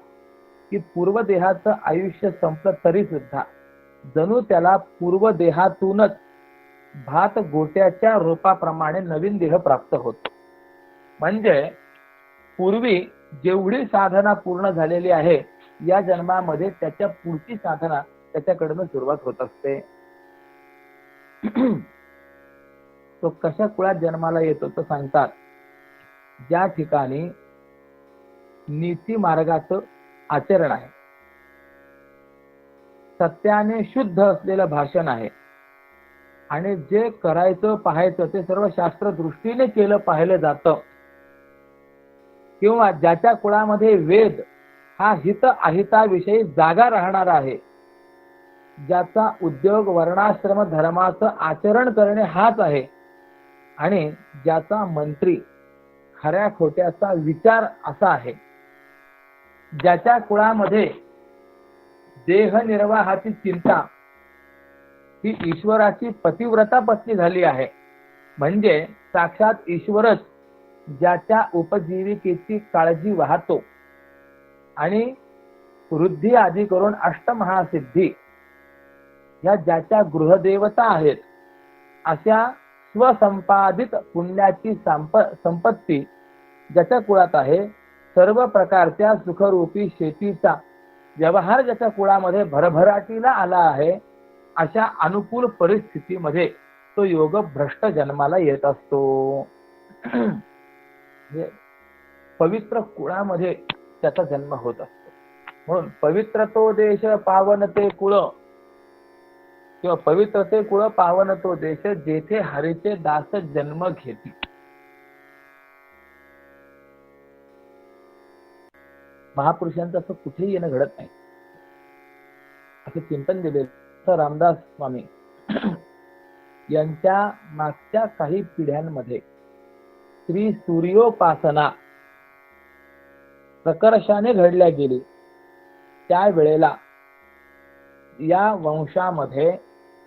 Speaker 3: की पूर्वदेहाचं आयुष्य संपलं तरी सुद्धा जणू त्याला पूर्वदेहातूनच भात गोट्याच्या रूपाप्रमाणे नवीन देह प्राप्त होतो. म्हणजे पूर्वी जेवढी साधना पूर्ण झालेली आहे या जन्मामध्ये त्याच्या पुढची साधना त्याच्याकडून सुरुवात होत असते. तो कशा कुळात जन्माला येतो तर सांगतात, ज्या ठिकाणी नीती मार्गाचं आचरण आहे, सत्याने शुद्ध असलेलं भाषण आहे आणि जे करायचं पाहायचं ते सर्व शास्त्र दृष्टीने केलं पाहिलं जातं, किंवा ज्याच्या कुळामध्ये वेद हा हित अहिताविषयी जागा राहणार आहे, ज्याचा उद्योग वर्णाश्रम धर्माचं आचरण करणे हाच आहे आणि ज्याचा मंत्री खऱ्या खोट्याचा विचार असा आहे, ज्याच्या कुळामध्ये देहनिर्वाहाची चिंता ही ईश्वराची पतिव्रता पत्नी झाली आहे, म्हणजे साक्षात ईश्वरच ज्याच्या उपजीविकेची काळजी वाहतो आणि वृद्धी आदी करून अष्टमहासिद्धी ह्या ज्याच्या गृहदेवता आहेत अशा स्वसंपादित पुण्याची संपत्ती ज्याच्या कुळात आहे, सर्व प्रकारच्या सुखरूपी शेतीचा व्यवहार ज्याच्या कुळामध्ये भरभराटीला आला आहे, अशा अनुकूल परिस्थितीमध्ये तो योग भ्रष्ट जन्माला येत असतो. पवित्र कुळामध्ये त्याचा जन्म होत असतो. म्हणून पवित्र तो देश पावन ते कुळ, किंवा पवित्र ते कुळ पावन तो देश, जेथे हरीचे दास जन्म घेती. महापुरुषांचं असं कुठेही येणं घडत नाही, असं चिंतन दिलेलं रामदास स्वामी यांच्या मागच्या काही पिढ्यांमध्ये श्री सूर्योपासना प्रकर्षाने घडल्या गेली. त्यावेळेला या वंशामध्ये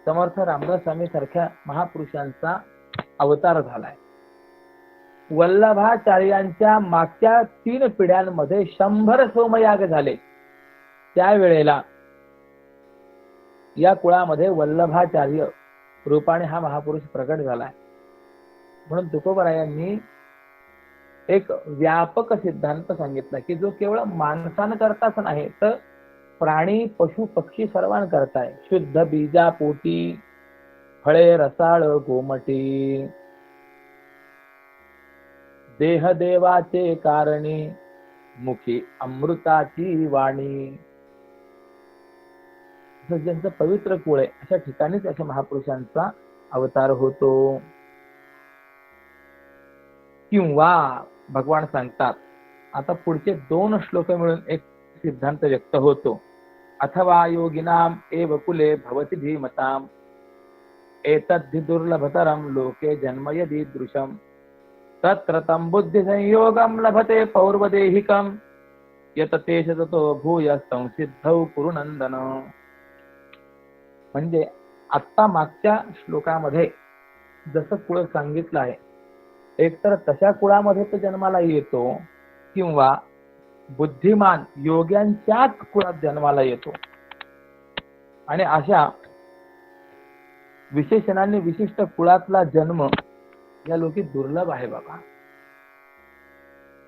Speaker 3: समर्थ रामदास स्वामी सारख्या महापुरुषांचा अवतार झालाय. वल्लभाचार्यांच्या मागच्या 3 पिढ्यांमध्ये 100 सोमयाग झाले. त्यावेळेला या कुळामध्ये वल्लभाचार्य रूपाने हा महापुरुष प्रकट झालाय. म्हणून तुकोबरायांनी एक व्यापक सिद्धांत सांगितला की जो केवळ माणसांकरताच नाही तर प्राणी पशु पक्षी सर्वांकरता आहे. शुद्ध बीजा पोटी फळे रसाळ गोमटी, देह देवाचे कारणी मुखी अमृताची वाणी. ज्यांचं पवित्र कुळ आहे अशा ठिकाणीच अशा महापुरुषांचा अवतार होतो. किंवा भगवान सांगतात, आता पुढचे 2 श्लोक मिळून एक सिद्धांत व्यक्त होतो. अथवा योगिनाम एव कुले भवति धीमताम एतद्धि दुर्लभतरम लोके जन्म यदीदृशम तत्र तं बुद्धि संयोगम लभते पौर्वदेहिकम यत तेष ततो भूय संसिद्धौ कुरु नंदन. म्हणजे आत्ता मागच्या श्लोकामध्ये जसं कुळ सांगितलं आहे, एकतर तशा कुळामध्ये तो जन्माला येतो किंवा बुद्धिमान योग्यांच्याच कुळात जन्माला येतो. आणि अशा विशेषणांनी विशिष्ट कुळातला जन्म या लोकी दुर्लभ आहे बाबा.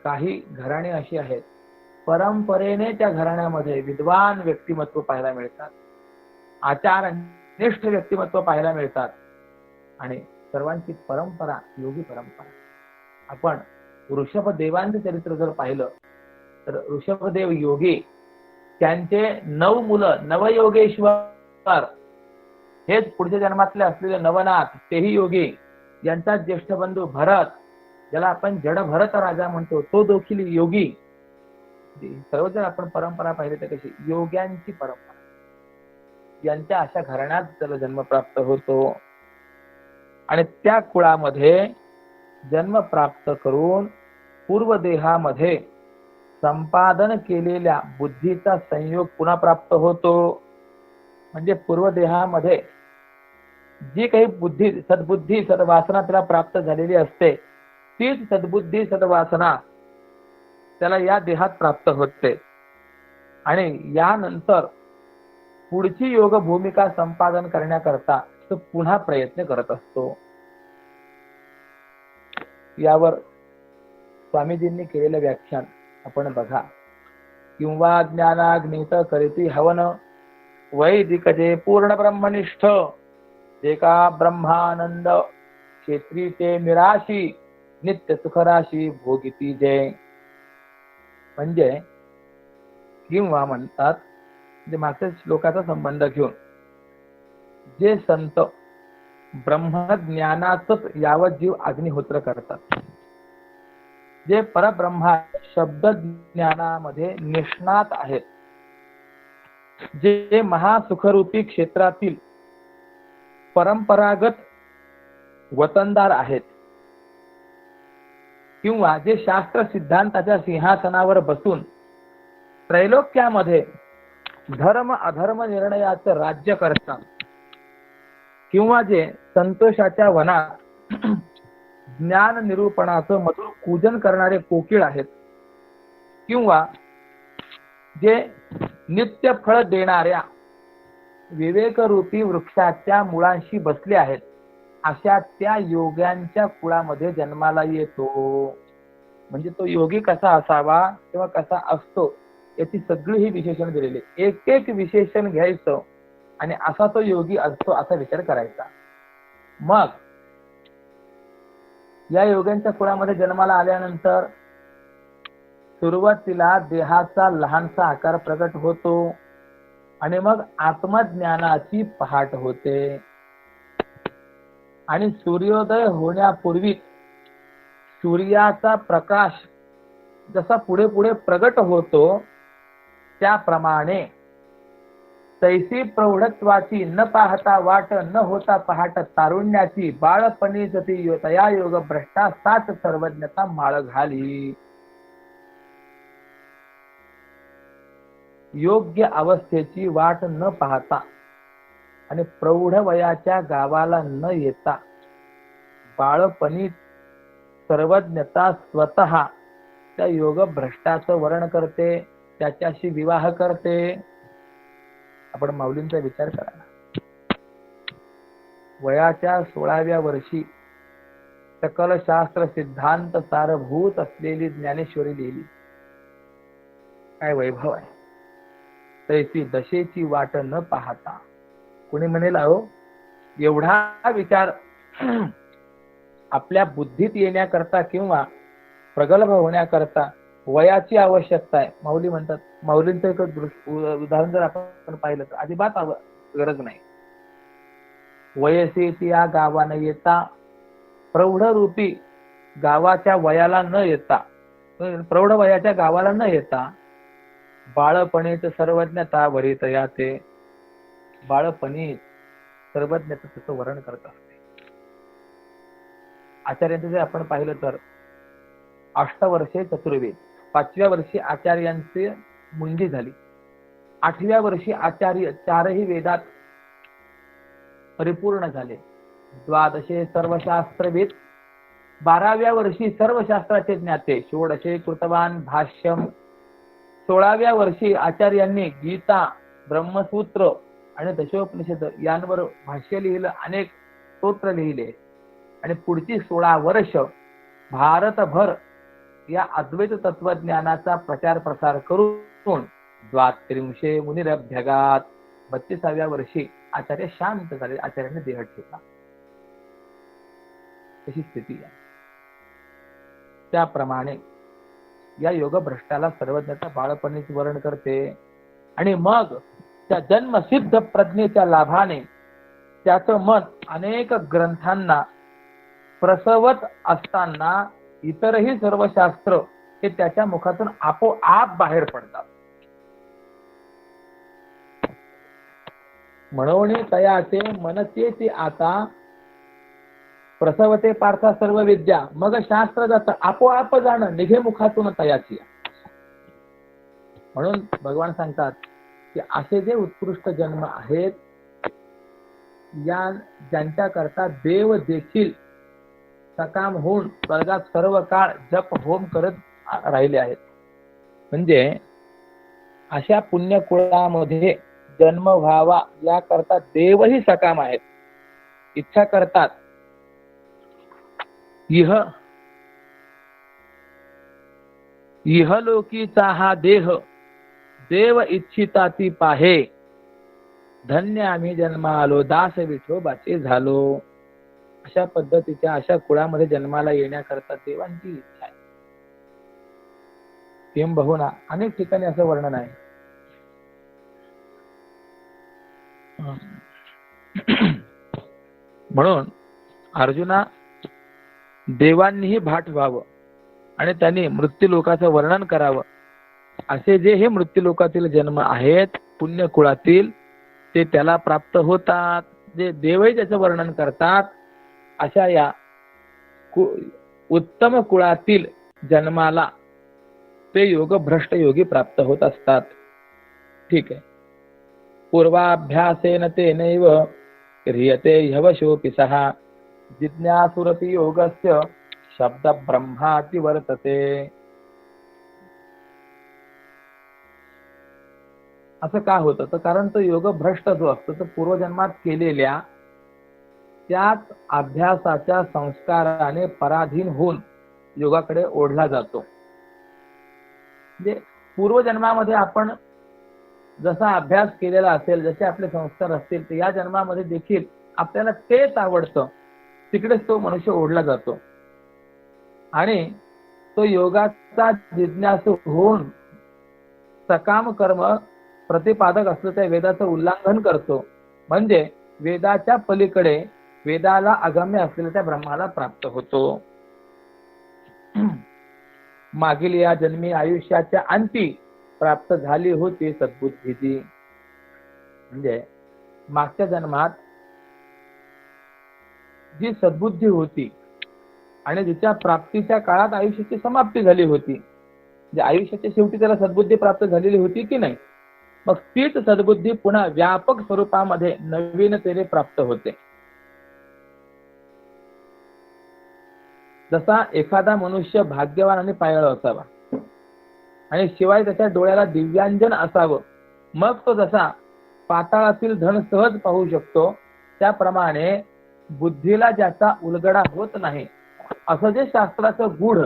Speaker 3: काही घराणे अशी आहेत परंपरेने त्या घराण्यामध्ये विद्वान व्यक्तिमत्व पाहायला मिळतात, आचारनिष्ठ व्यक्तिमत्व पाहायला मिळतात, आणि सर्वांची परंपरा योगी परंपरा. आपण ऋषभदेवांचे चरित्र जर पाहिलं तर ऋषभदेव योगी, त्यांचे 9 मुलं नवयोगेश्वर, हेच पुढच्या जन्मातले असलेले नवनाथ तेही योगी. यांचा ज्येष्ठ बंधू भरत, ज्याला आपण जड भरत राजा म्हणतो, तो देखील योगी. सर्व जर आपण परंपरा पाहिली तर कशी योग्यांची परंपरा, यांच्या अशा घराण्यात त्याला जन्म प्राप्त होतो. आणि त्या कुळामध्ये जन्म प्राप्त करून पूर्व देहामध्ये संपादन केलेल्या बुद्धीचा संयोग पुन्हा प्राप्त होतो. म्हणजे पूर्व देहामध्ये जी काही बुद्धी सद्बुद्धी सद्वासना त्याला प्राप्त झालेली असते, तीच सद्बुद्धी सद्वासना त्याला या देहात प्राप्त होते. आणि यानंतर पुढची योग भूमिका संपादन करण्याकरता तो पुन्हा प्रयत्न करत असतो. यावर स्वामीजींनी केलेलं व्याख्यान आपण बघा. किंवा ज्ञानाग्नित करीती हवन वैदिक जे पूर्ण ब्रह्मनिष्ठ एका ब्रह्मानंद क्षेत्री ते निराशी नित्य सुखराशी भोगिती जय. म्हणजे किंवा म्हणतात जे मागच्या श्लोकाचा संबंध घेऊन जे संत ब्रह्मज्ञानाच यावत जीव अग्निहोत्र करतात, जे परब्रह्मा शब्द ज्ञानामध्ये निष्णात आहेत, जे महासुखरूपी क्षेत्रातील परंपरागत वतनदार आहेत, किंवा जे शास्त्र सिद्धांताच्या सिंहासनावर बसून त्रैलोक्यामध्ये धर्म अधर्म निर्णयाचं राज्य करतात, किंवा जे संतोषाच्या वनात ज्ञान निरूपणाचं मधुर पूजन करणारे कोकिळ आहेत, किंवा जे नित्य फळ देणाऱ्या विवेकरूपी वृक्षाच्या मुळांशी बसले आहेत अशा त्या योग्यांच्या कुळामध्ये जन्माला येतो. म्हणजे तो योगी कसा असावा किंवा कसा असतो याची सगळी ही विशेषण दिलेली. एक एक विशेषण घ्यायचं आणि असा तो योगी असतो असा विचार करायचा. मग या योग्यांच्या कुळामध्ये जन्माला आल्यानंतर सुरुवातीला देहाचा लहानसा आकार प्रकट होतो आणि मग आत्मज्ञानाची पहाट होते आणि सूर्योदय होण्यापूर्वी सूर्याचा प्रकाश जसा पुढे पुढे प्रगट होतो त्याप्रमाणे तैसी प्रौढत्वाची न पाहता वाट न होता पहाट तारुण्याची बाळपणीच ती तया योग भ्रष्टा साच सर्वज्ञता माळ घाली. योग्य अवस्थेची वाट न पाहता आणि प्रौढ वयाच्या गावाला न येता बाळपणी सर्वज्ञता स्वतः त्या योग भ्रष्टाचं वर्ण करते, त्याच्याशी विवाह करते. आपण माऊलींचा विचार करा. वयाच्या 16व्या वर्षी सकल शास्त्र सिद्धांत सारभूत असलेली ज्ञानेश्वरी लिहिली. काय वैभव आहे. तैसी दशेची वाट न पाहता. कोणी म्हणेल अहो एवढा विचार आपल्या बुद्धीत येण्याकरता किंवा प्रगल्भ होण्याकरता वयाची आवश्यकता आहे. माऊली म्हणतात, माऊलींचं एक उदाहरण जर आपण पाहिलं तर अजिबात गरज नाही. वयसेची या गावानं येता प्रौढ रूपी गावाच्या वयाला न येता प्रौढ वयाच्या गावाला न येता बाळपणीच सर्वज्ञता वरित याते. बाळपणी सर्वज्ञतेचं वर्णन करत असते. आचार्यांचं जर आपण पाहिलं तर 8 वर्षे चतुर्वेद, 5व्या वर्षी आचार्यांची मुंजी झाली, 8व्या वर्षी आचार्य 4ही वेदात परिपूर्ण झाले, 12 सर्व शास्त्रवेद, 12व्या वर्षी सर्व शास्त्राचे ज्ञाते, 16 कृतवान भाष्यम, 16व्या वर्षी आचार्यांनी गीता, ब्रह्मसूत्र आणि दशोपनिषद यांवर भाष्य लिहिलं, अनेक स्तोत्र लिहिले आणि पुढची 16 वर्ष भारतभर या अद्वैत तत्वज्ञानाचा प्रचार प्रसार करून 32 मुनिरभ्यगात 32व्या वर्षी आचार्य शांत झाले. आचार्याने देह ठेवला. तशी स्थिती आहे. त्याप्रमाणे या योगभ्रष्टाला सर्वज्ञता बाळपणीच वर्ण करते आणि मग त्या जन्मसिद्ध प्रज्ञेच्या लाभाने त्याचं मन अनेक ग्रंथांना प्रसवत असताना इतरही सर्व शास्त्र हे त्याच्या मुखातून आपोआप बाहेर पडतात. म्हणून तयाचे मनचेची आता प्रसवते पार्था सर्व विद्या, मग शास्त्र जातं आपोआप जाणं निघे मुखातून तयाची. म्हणून भगवान सांगतात की असे जे उत्कृष्ट जन्म आहेत या ज्यांच्या करता देव देखील सकाम होऊन स्वर्गात सर्व काळ जप होम करत राहिले आहेत. म्हणजे अशा पुण्यकुळामध्ये जन्म व्हावा याकरता देवही सकाम आहेत, इच्छा करतात. इहलोकीचा हा देह देव इच्छिता ती पाहे, धन्य आम्ही जन्मा आलो दास विठोबाचे झालो. अशा पद्धतीच्या अशा कुळामध्ये जन्माला येण्याकरता देवांची इच्छा आहे. किंबहुना अनेक ठिकाणी असं वर्णन आहे. म्हणून अर्जुना देवांनीही भाट व्हावं आणि त्यांनी मृत्यूलोकाचं वर्णन करावं. असे जे हे मृत्यूलोकातील जन्म आहेत पुण्य कुळातील ते त्याला प्राप्त होतात. जे देवही त्याचं वर्णन करतात अशा या उत्तम कुळातील जन्माला ते योग भ्रष्ट योगी प्राप्त होत असतात. ठीक आहे. पूर्वाभ्यासेन तेनैव क्रियते ह्यवशोऽपि सः जिज्ञासुरपि योगस्य शब्द ब्रह्माति वर्तते. असं का होतं? तर कारण तो योग भ्रष्ट जो असतो तो पूर्वजन्मात केलेल्या त्याच अभ्यासाच्या संस्काराने पराधीन होऊन योगाकडे ओढला जातो. म्हणजे पूर्वजन्मामध्ये आपण जसा अभ्यास केलेला असेल, जसे आपले संस्कार असतील, तर या जन्मामध्ये देखील आपल्याला तेच आवडतं, तिकडेच तो मनुष्य ओढला जातो आणि तो योगाचा जिज्ञासू होऊन सकाम कर्म प्रतिपादक असलं त्या वेदाचं उल्लंघन करतो. म्हणजे वेदाच्या पलीकडे वेदाला अगम्य असलेल्या त्या ब्रह्माला प्राप्त होतो. मागील या जन्मी आयुष्याच्या अंती प्राप्त झाली होती सद्बुद्धीची. म्हणजे मागच्या जन्मात जी सद्बुद्धी होती आणि जिच्या प्राप्तीच्या काळात आयुष्याची समाप्ती झाली होती, म्हणजे आयुष्याच्या शेवटी त्याला सद्बुद्धी प्राप्त झालेली होती की नाही, मग तीच सद्बुद्धी पुन्हा व्यापक स्वरूपामध्ये नवीनतेने प्राप्त होते. जसा एखादा मनुष्य भाग्यवान आणि पायळ असावा आणि शिवाय त्याच्या डोळ्याला दिव्यांजन असावं, मग तो जसा पाताळातील धन सहज पाहू शकतो, त्याप्रमाणे बुद्धीला ज्याचा उलगडा होत नाही असं जे शास्त्राचं गूढ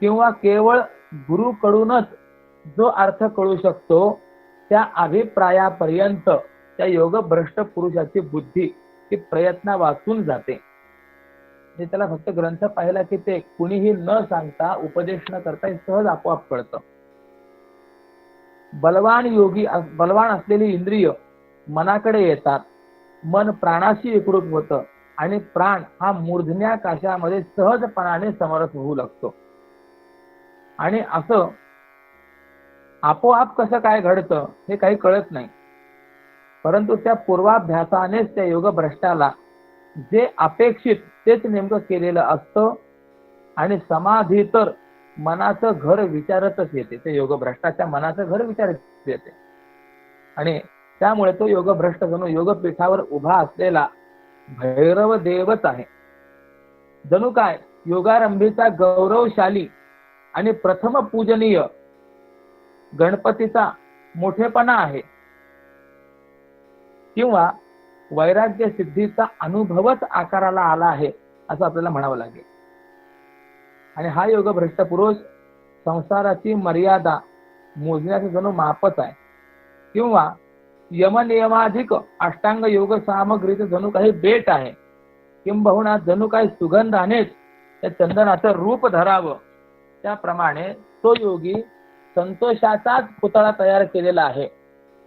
Speaker 3: किंवा केवळ गुरुकडूनच जो अर्थ कळू शकतो, त्या अभिप्रायापर्यंत त्या योगभ्रष्ट पुरुषाची बुद्धी ही प्रयत्न वाचून जाते. त्याला फक्त ग्रंथ पाहिला की ते कुणीही न सांगता उपदेश न करता हे सहज आपोआप कळतं. बलवान असलेली इंद्रिय मनाकडे येतात, मन प्राणाशी एकरूप होतं आणि प्राण हा मूर्धन्याकाशामध्ये सहजपणाने समरस होऊ लागतो. आणि असं आपोआप कसं काय घडतं हे काही कळत नाही, परंतु त्या पूर्वाभ्यासानेच त्या योगभ्रष्टाला जे अपेक्षित तेच नेमकं केलेलं असतं आणि समाधी तर मनाचं घर विचारतच येते. ते योगभ्रष्टाच्या मनाचं घर विचारत येते आणि त्यामुळे तो योगभ्रष्ट जणू योगपीठावर उभा असलेला भैरव देवच आहे. जणू काय योगारंभीचा गौरवशाली आणि प्रथम पूजनीय गणपतीचा मोठेपणा आहे किंवा वैराग्य सिद्धीचा अनुभवच आकाराला आला आहे असं आपल्याला म्हणावं लागेल. आणि हा योगभ्रष्ट पुरुष संसाराची मर्यादा मोजण्याचं जणू मापच आहे किंवा यमनियमाधिक अष्टांग योग सामग्रीचं जणू काही बेट आहे, किंबहुना जणू काही सुगंधानेच त्या चंदनाचं रूप धरावं. त्याप्रमाणे तो योगी संतोषाचाच पुतळा तयार केलेला आहे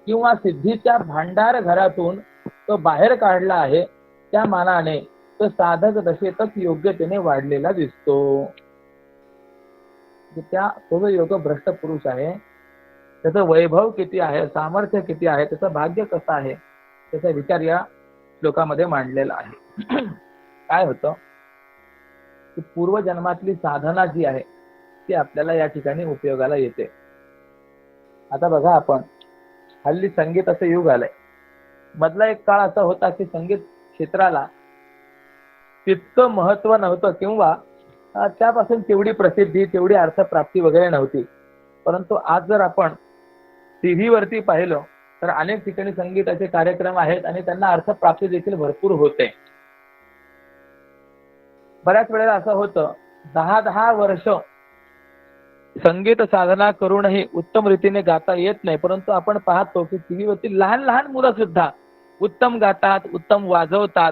Speaker 3: किंवा सिद्धीच्या भांडार घरातून तो बाहेर काढला आहे. त्या मानाने तो साधक दशेतच योग्यतेने वाढलेला दिसतो. तो जो योग भ्रष्ट पुरुष आहे त्याचं वैभव किती आहे, सामर्थ्य किती आहे, त्याचं भाग्य कसं आहे, त्याचा विचार या श्लोकामध्ये मांडलेला आहे. काय होतं की पूर्वजन्मातली साधना जी आहे ती आपल्याला या ठिकाणी उपयोगाला येते. आता बघा, आपण हल्ली संगीताचं युग आलंय. मधला एक काळ असा होता की संगीत क्षेत्राला तितकं महत्व नव्हतं किंवा त्यापासून तेवढी प्रसिद्धी, तेवढी अर्थप्राप्ती वगैरे नव्हती. परंतु आज जर आपण टीव्ही वरती पाहिलं तर अनेक ठिकाणी संगीताचे कार्यक्रम आहेत आणि त्यांना अर्थप्राप्ती देखील भरपूर होते. बऱ्याच वेळेला असं होतं 10-10 वर्ष संगीत साधना करूनही उत्तम रीतीने गाता येत नाही, परंतु आपण पाहतो की टीव्ही वरती लहान लहान मुलं सुद्धा उत्तम गातात, उत्तम वाजवतात.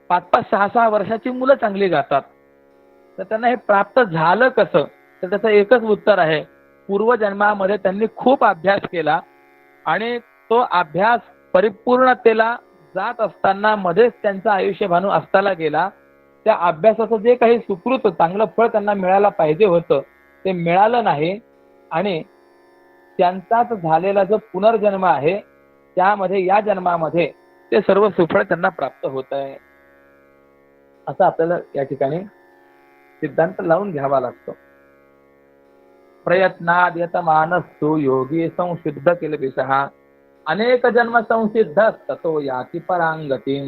Speaker 3: 5-5, 6-6 वर्षाची मुलं चांगली गातात. तर त्यांना हे प्राप्त झालं कसं? तर त्याचं एकच उत्तर आहे, पूर्वजन्मामध्ये त्यांनी खूप अभ्यास केला आणि तो अभ्यास परिपूर्णतेला जात असताना मध्येच त्यांचं आयुष्य भानू असताना गेला. त्या अभ्यासाचं जे काही सुकृत चांगलं फळ त्यांना मिळायला पाहिजे होतं ते मिळालं नाही आणि त्यांचाच झालेला जो पुनर्जन्म आहे त्यामध्ये या जन्मामध्ये ते सर्व सुफळ त्यांना प्राप्त होत आहे. असं आपल्याला या ठिकाणी सिद्धांत लावून घ्यावा लागतो. प्रयत्नाद यतमानस्तु योगी संसिद्ध किलबिषः अनेक जन्म संसिद्ध ततो याति परांगती.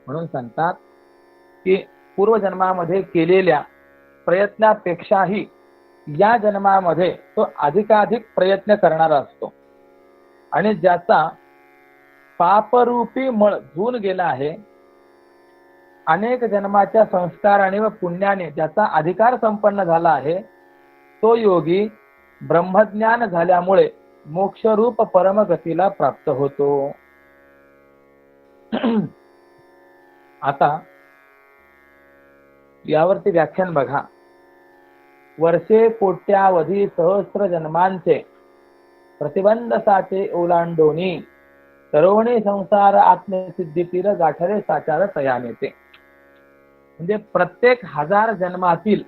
Speaker 3: म्हणून सांगतात की पूर्वजन्मामध्ये केलेल्या प्रयत्नापेक्षाही या जन्मामध्ये तो अधिकाधिक प्रयत्न करणारा असतो आणि ज्याचा पापरूपी मळ धुवून गेला आहे, अनेक जन्माच्या संस्काराने व पुण्याने ज्याचा अधिकार संपन्न झाला आहे, तो योगी ब्रह्मज्ञान झाल्यामुळे मोक्षरूप परमगतीला प्राप्त होतो. आता यावरती व्याख्यान बघा. वर्षे कोट्यावधी सहस्र जन्मांचे प्रतिबंध साचे ओलांडोनी तरुणी संसार आत्मसिद्धीतील गाठरे साचार तयानेते. म्हणजे प्रत्येक 1000 जन्मातील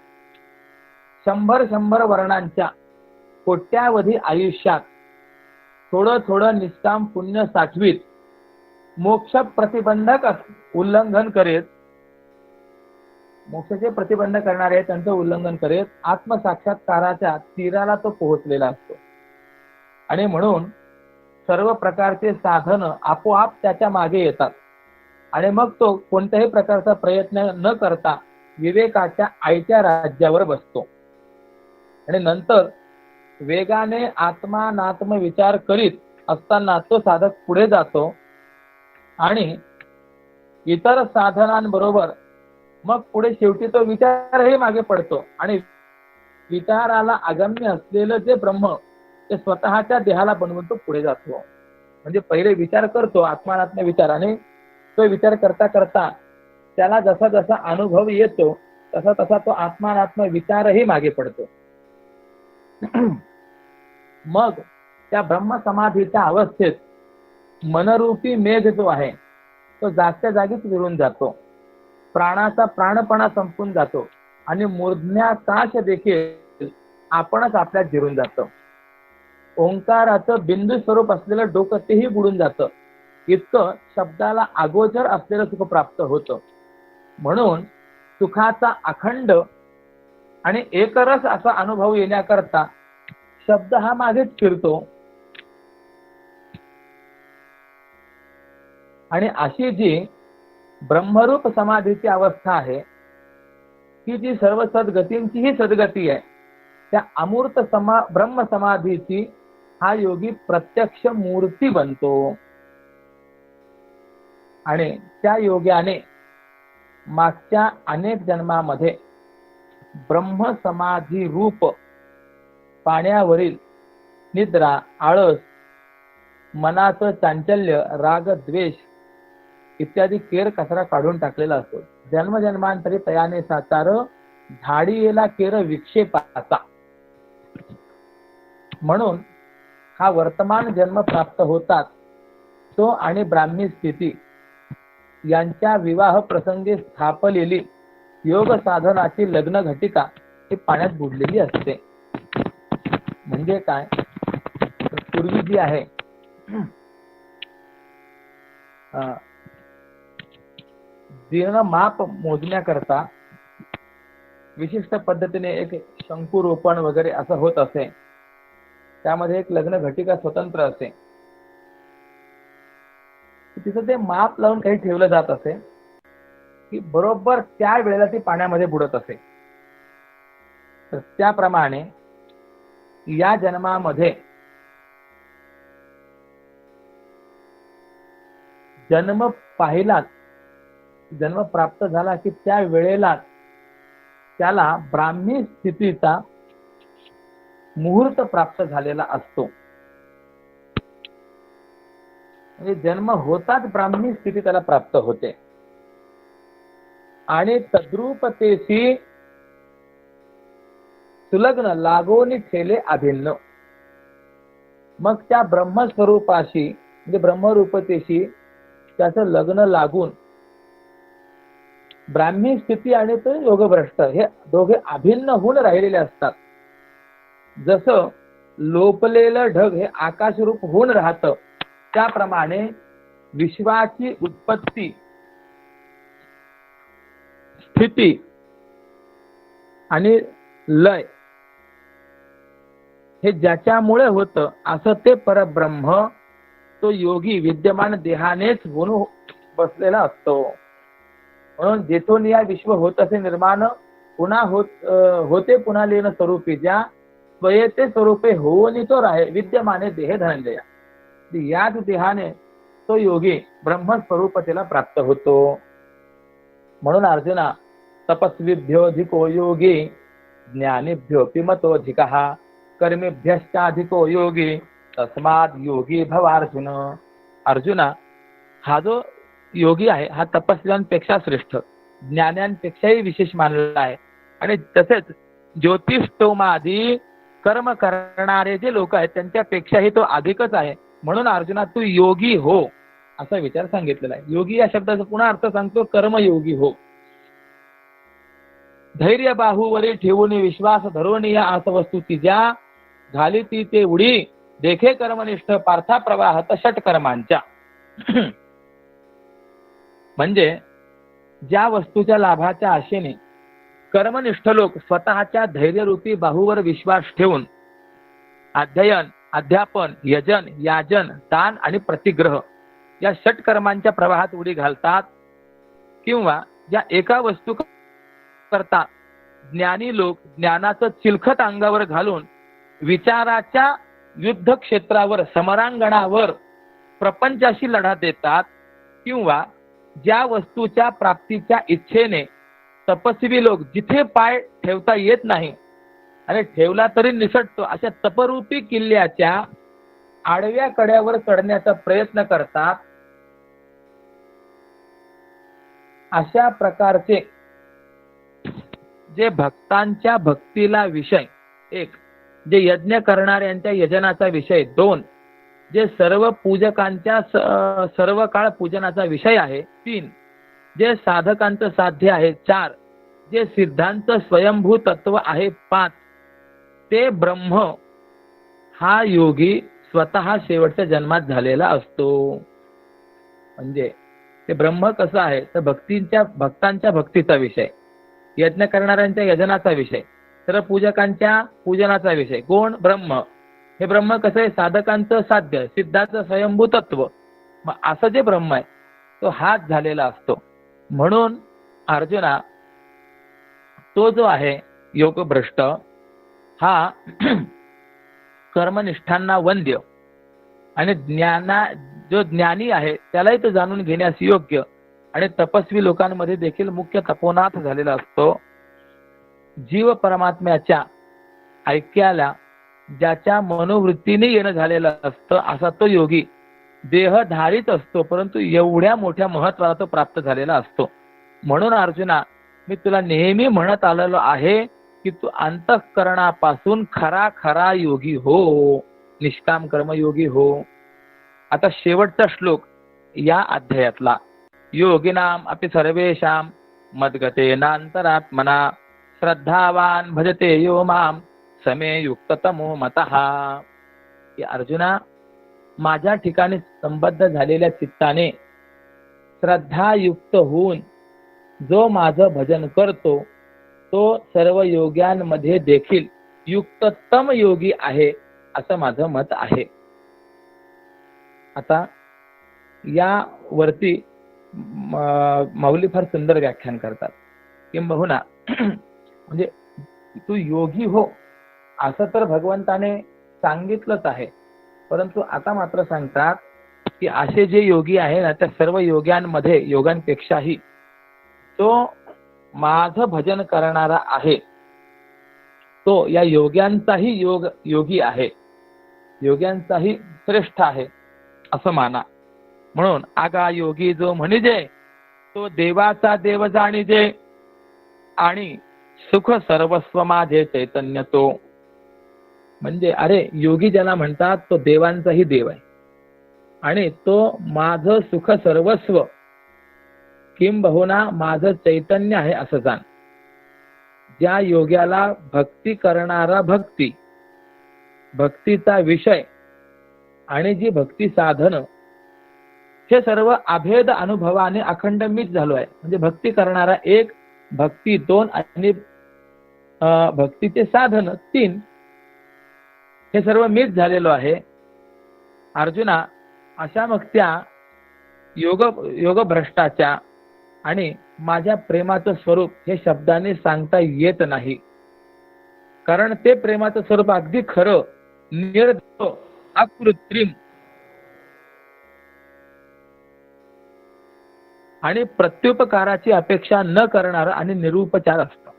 Speaker 3: 100 वर्णांच्या कोट्यावधी आयुष्यात थोडं थोडं निष्काम पुण्य साठवीत मोक्ष प्रतिबंधक उल्लंघन करीत, मोक्षाचे प्रतिबंध करणारे त्यांचं उल्लंघन करीत आत्मसाक्षात्काराच्या तीराला तो पोहोचलेला असतो. आणि म्हणून सर्व प्रकारचे साधन आपोआप त्याच्या मागे येतात आणि मग तो कोणत्याही प्रकारचा प्रयत्न न करता विवेकाच्या आईच्या राज्यावर बसतो. आणि नंतर वेगाने आत्मानात्म विचार करीत असताना तो साधक पुढे जातो आणि इतर साधनांबरोबर मग पुढे शेवटी तो विचारही मागे पडतो आणि विचाराला अगम्य असलेलं जे ब्रह्म ते स्वतःच्या देहाला बनवून तो पुढे जातो. म्हणजे पहिले विचार करतो आत्मानात्म विचार आणि तो विचार करता करता त्याला जसा जसा अनुभव येतो तसा तसा तो आत्मानात्म विचारही मागे पडतो. मग त्या ब्रह्म समाधीच्या अवस्थेत मनरूपी मेघ जो आहे तो जागच्या जागीच विरून जातो. प्राणाचा प्राणपणा संपून जातो आणि मूर्ध्याकाश देखील आपणच आपल्यात जिरून जातं. ओंकाराचं बिंदू स्वरूप असलेलं डोकं तेही बुडून जातं. इतकं शब्दाला अगोचर असलेलं सुख प्राप्त होतं. म्हणून सुखाचा अखंड आणि एकरस असा अनुभव येण्याकरता शब्द हा मागेच फिरतो. आणि अशी जी ब्रह्मरूप समाधीची अवस्था आहे की जी सर्व सद्गतींची ही सद्गती आहे, त्या अमूर्त ब्रह्म समाधीची हा योगी प्रत्यक्ष मूर्ती बनतो. आणि त्या योग्याने मागच्या अनेक जन्मामध्ये ब्रह्म समाधी रूप पाण्यावरील निद्रा, आळस, मनाचं चांचल्य, राग, द्वेष इत्यादी केर कचरा काढून टाकलेला असतो. जन्मजन्मांतरी तयाने साचार झाडीला केर विक्षेपाचा. म्हणून हा वर्तमान जन्म प्राप्त होतात तो आणि ब्राह्मी स्थिती यांच्या विवाह प्रसंगी स्थापलेली योग साधनाची लग्न घटिका ही पाण्यात बुडलेली असते. म्हणजे काय, पूर्वी जी आहे माप मोजण्याकरता विशिष्ट पद्धतीने एक शंकुरोपण वगैरे असं होत असे. त्यामध्ये एक लग्न घटिका स्वतंत्र असे. तिथं ते माप लावून काही ठेवलं जात असे की बरोबर त्या वेळेला ती पाण्यामध्ये बुडत असे. तर त्याप्रमाणे या जन्मामध्ये जन्म पाहिलाच, जन्म प्राप्त झाला की त्या वेळेला त्याला ब्राह्मी स्थितीचा मुहूर्त प्राप्त झालेला असतो. म्हणजे जन्म होताच ब्राह्मी स्थिती त्याला प्राप्त होते. आणि तद्रूपतेशी सुलग्न लागोनी ठेले अभिन्न. मग त्या ब्रह्मस्वरूपाशी म्हणजे ब्रह्मरूपतेशी त्याचं लग्न लागून ब्राह्मी स्थिती आणि तो योगभ्रष्ट हे दोघे अभिन्न होऊन राहिलेले असतात. जसं लोपलेलं ढग हे आकाशरूप होऊन राहतं त्याप्रमाणे विश्वाची उत्पत्ती, स्थिती आणि लय हे ज्याच्यामुळे होतं असं ते परब्रह्म तो योगी विद्यमान देहानेच होऊन बसलेला असतो. म्हणून जेथून या विश्व होत असे निर्माण पुन्हा होते पुन्हा लीन स्वरूपी, ज्या स्वयते स्वरूपे होऊन तो राहे विद्यमाने देह धनंजया. याच देहाने तो योगी ब्रह्मस्वरूप त्याला प्राप्त होतो. म्हणून अर्जुना, तपस्वीभ्योऽधिको योगी ज्ञानीभ्योऽपि मतोऽधिकः कर्मीभ्यश्चाधिको योगी तस्माद् योगी भवार्जुन. अर्जुना, हा जो योगी आहे हा तपस्व्यांपेक्षा श्रेष्ठ, ज्ञानांपेक्षाही विशेष मानलेला आहे. आणि तसेच ज्योतिष्ठोमादी कर्म करणारे जे लोक आहेत त्यांच्यापेक्षाही तो अधिकच आहे. म्हणून अर्जुना, तू योगी हो असा विचार सांगितलेला आहे. योगी या शब्दाचा पुन्हा अर्थ सांगतो, कर्मयोगी हो. धैर्य बाहूवरी ठेवून विश्वास धरून या आसवस्तूची ज्या झाली ती ते उडी देखे कर्मनिष्ठ पार्था प्रवाहत षट कर्मांच्या. म्हणजे ज्या वस्तूच्या लाभाच्या आशेने कर्मनिष्ठ लोक स्वतःच्या धैर्यरूपी बाहूवर विश्वास ठेवून अध्ययन, अध्यापन, यजन, याजन, दान आणि प्रतिग्रह या षट कर्मांच्या प्रवाहात उडी घालतात, किंवा ज्या एका वस्तू करता ज्ञानी लोक ज्ञानाचं चिलखत अंगावर घालून विचाराच्या युद्ध क्षेत्रावर, समरांगणावर प्रपंचाशी लढा देतात, किंवा ज्या वस्तूच्या प्राप्तीच्या इच्छेने तपस्वी लोक जिथे पाय ठेवता येत नाही आणि ठेवला तरी निसटतो अशा तपरूपी किल्ल्याच्या आडव्या कड्यावर चढण्याचा प्रयत्न करतात, अशा प्रकारचे जे भक्तांच्या भक्तीला विषय, एक जे यज्ञ करणाऱ्यांच्या यजनाचा विषय, दोन जे सर्व पूजकांच्या सर्व काळ पूजनाचा विषय आहे, तीन जे साधकांचं साध्य आहे, चार जे सिद्धांत स्वयंभू तत्व आहे, पाच ते ब्रह्म हा योगी स्वतः शेवटच्या जन्मात झालेला असतो. म्हणजे ते ब्रह्म कसं आहे तर भक्तांच्या भक्तीचा विषय, यज्ञ करणाऱ्यांच्या यजनाचा विषय, सर्व पूजकांच्या पूजनाचा विषय. कोण? ब्रह्म. हे ब्रह्म कसं आहे? साधकांचं साध्य, सिद्धाचं स्वयंभू तत्व. मग असं जे ब्रह्म आहे तो हाच झालेला असतो. म्हणून अर्जुना, तो जो आहे योगभ्रष्ट हा कर्मनिष्ठांना वंद्य आणि जो ज्ञानी आहे त्यालाही तो जाणून घेण्यास योग्य आणि तपस्वी लोकांमध्ये देखील मुख्य तपोनाथ झालेला असतो. जीव परमात्म्याच्या ऐक्याला ज्याच्या मनोवृत्तीने येणं झालेलं असतं असा तो योगी देहधारीच असतो, परंतु एवढ्या मोठ्या महत्वाला तो प्राप्त झालेला असतो. म्हणून अर्जुना, मी तुला नेहमी म्हणत आलेलो आहे की तू अंतःकरणापासून खरा खरा योगी हो, निष्काम कर्मयोगी हो. आता शेवटचा श्लोक या अध्यायातला, योगिनाम अपि सर्वेषां मद्गतेनांतरात्मना श्रद्धावान भजते यो माम समे युक्ततमो मतः. की अर्जुना, माझ्या ठिकाणी संबद्ध झालेल्या चित्ताने श्रद्धायुक्त होऊन जो माझं भजन करतो तो सर्व योग्यांमध्ये देखील युक्ततम योगी आहे असं माझं मत आहे. आता या वरती माऊली फार सुंदर व्याख्यान करतात. किंबहुना म्हणजे तू योगी हो असं तर भगवंताने सांगितलंच आहे, परंतु आता मात्र सांगतात की असे जे योगी आहे ना त्या सर्व योग्यांमध्ये, योगांपेक्षाही तो माझं भजन करणारा आहे, तो या योग्यांचाही योगी आहे, योग्यांचाही श्रेष्ठ आहे असं माना. म्हणून आगा योगी जो म्हणिजे तो देवाचा देव जाणिजे आणि सुख सर्वस्व माझे चैतन्य तो. म्हणजे अरे योगी ज्याला म्हणतात तो देवांचाही देव आहे आणि तो माझं सुख सर्वस्व किंबहुना माझं चैतन्य आहे असं जाण. ज्या योग्याला भक्ती करणारा भक्ती, भक्तीचा विषय आणि जी भक्ती साधन हे सर्व अभेद अनुभवाने अखंड मीच झालो आहे. म्हणजे भक्ती करणारा एक, भक्ती दोन आणि भक्तीचे साधन तीन, हे सर्व मीच झालेलो आहे. अर्जुना, अशा मग त्या योग भ्रष्टाच्या आणि माझ्या प्रेमाचं स्वरूप हे शब्दाने सांगता येत नाही. कारण ते प्रेमाचं स्वरूप अगदी खरं, निर्दोष, अकृत्रिम आणि प्रत्युपकाराची अपेक्षा न करणार आणि निरुपचार असतं.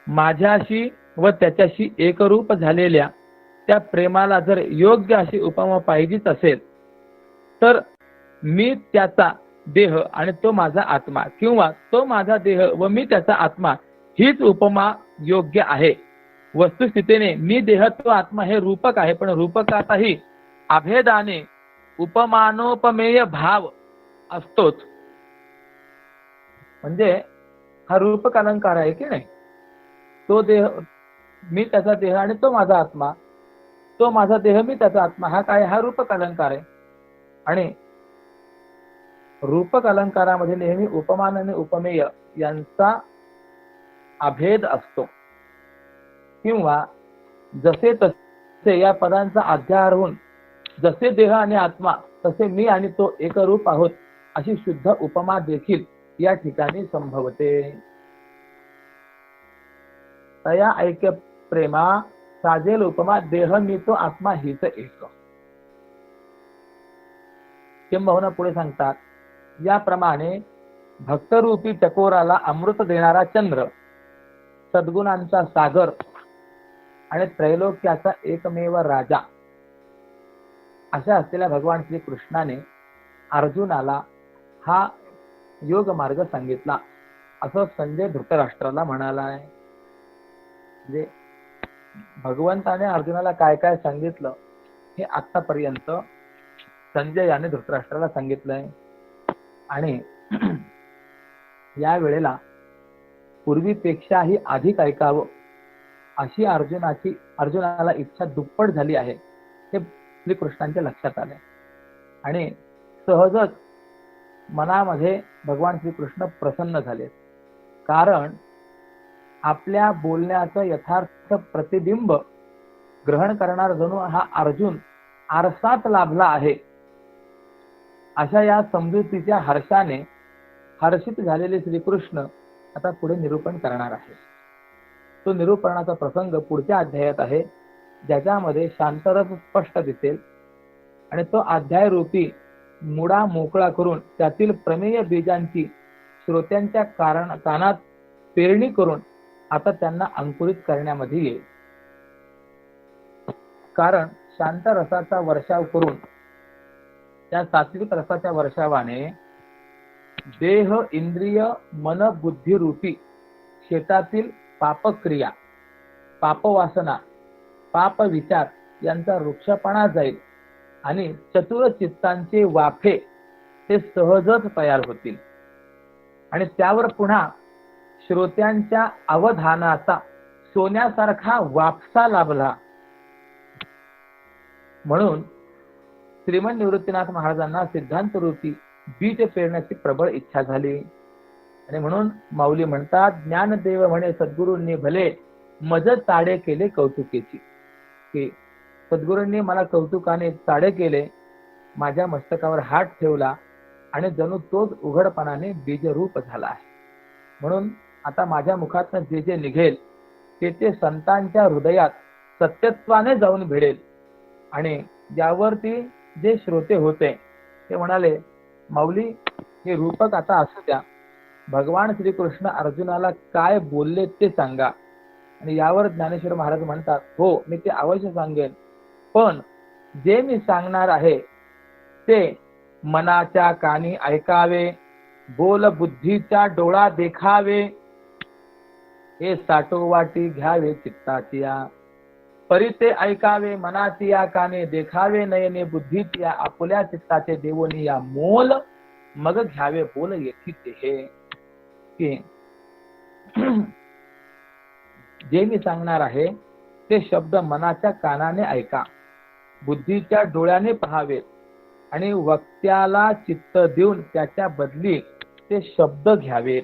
Speaker 3: माझ्याशी व त्याच्याशी एकरूप झालेल्या त्या प्रेमाला जर योग्य अशी उपमा पाहिजेच असेल तर मी त्याचा देह आणि तो माझा आत्मा, किंवा तो माझा देह व मी त्याचा आत्मा हीच उपमा योग्य आहे. वस्तुस्थितीने मी देह तो आत्मा हे रूपक आहे, पण रूपकातही अभेदाने उपमानोपमेय भाव असतोच. म्हणजे हा रूपक अलंकार आहे की नाही. तो देह मी त्याचा देह आणि तो माझा आत्मा, तो माझा देह मी त्याचा आत्मा, हा काय, हा रूपक अलंकार आहे. आणि रूपक अलंकारामध्ये नेहमी उपमान आणि उपमेय यांचा अभेद असतो, किंवा जसे तसे या पदांचा अध्याय होऊन जसे देह आणि आत्मा तसे मी आणि तो एकरूप आहोत अशी शुद्ध उपमा देखील या ठिकाणी संभवते. तया ऐक्य प्रेमा साजेल उपमा देह मी तो आत्मा हीच एक. किंबहुना पुढे सांगतात, याप्रमाणे भक्तरूपी चकोराला अमृत देणारा चंद्र, सद्गुणांचा सागर आणि त्रैलोक्याचा एकमेव राजा अशा असलेल्या भगवान श्री कृष्णाने अर्जुनाला हा योग मार्ग सांगितला असं संजय धृतराष्ट्राला म्हणाला आहे. म्हणजे भगवंताने अर्जुनाला काय काय सांगितलं हे आतापर्यंत संजय याने धृतराष्ट्राला सांगितलंय. आणि या वेळेला पूर्वीपेक्षाही अधिक ऐकावं अशी अर्जुनाला इच्छा दुप्पट झाली आहे हे श्रीकृष्णांच्या लक्षात आले. आणि सहजच मनामध्ये भगवान श्रीकृष्ण प्रसन्न झाले. कारण आपल्या बोलण्याचं यथार्थ प्रतिबिंब ग्रहण करणार जणू हा अर्जुन आरसात लाभला आहे अशा या समजुतीच्या हर्षाने हर्षित झालेले श्रीकृष्ण आता पुढे निरूपण करणार आहे. तो निरूपणाचा प्रसंग पुढच्या अध्यायात आहे, ज्याच्यामध्ये शांतरस स्पष्ट दिसेल. आणि तो अध्याय रूपी मुडा मोकळा करून त्यातील प्रमेय बीजांची श्रोत्यांच्या कानात पेरणी करून आता त्यांना अंकुरित करण्यामध्ये येईल. कारण शांत रसाचा वर्षाव करून त्या सात्विक रसाच्या वर्षावाने देह इंद्रिय मन बुद्धी रूपी शेतातील पापक्रिया, पापवासना, पाप विचार यांचा वृक्षपणा जाईल आणि चतुर चित्तांचे वाफे ते सहजच तयार होतील. आणि त्यावर पुन्हा श्रोत्यांच्या अवधानाचा सोन्यासारखा वापसा लाभला. म्हणून श्रीमंत निवृत्तीनाथ महाराजांना सिद्धांत रूपी बीज पेरण्याची प्रबळ इच्छा झाली. आणि म्हणून माऊली म्हणतात, ज्ञानदेव म्हणे सद्गुरूंनी भले मज चाडे केले कौतुकेची. की सद्गुरूंनी मला कौतुकाने चाडे केले, माझ्या मस्तकावर हात ठेवला आणि जणू तोच उघडपणाने बीजरूप झाला आहे. म्हणून आता माझ्या मुखातून जे जे निघेल ते संतांच्या हृदयात सत्यत्वाने जाऊन भिडेल. आणि यावरती जे श्रोते होते ते म्हणाले, माऊली हे रूपक आता असू द्या, भगवान श्रीकृष्ण अर्जुनाला काय बोलले ते सांगा. आणि यावर ज्ञानेश्वर महाराज म्हणतात, हो मी ते अवश्य सांगेन, पण जे मी सांगणार आहे ते मनाच्या कानी ऐकावे, बोल बुद्धीचा डोळा देखावे, हे साठोवाटी घ्यावे चित्ताची या. परी ते ऐकावे मनाची या काने, देखावे नयने बुद्धीची या. आपुल्या चित्ताचे देवोनी या मोल, मग घ्यावे बोल येथी ते. की जे मी सांगणार आहे ते शब्द मनाच्या कानाने ऐका, बुद्धीच्या डोळ्याने पहावेत आणि वक्त्याला चित्त देऊन त्याच्या बदली ते शब्द घ्यावेत.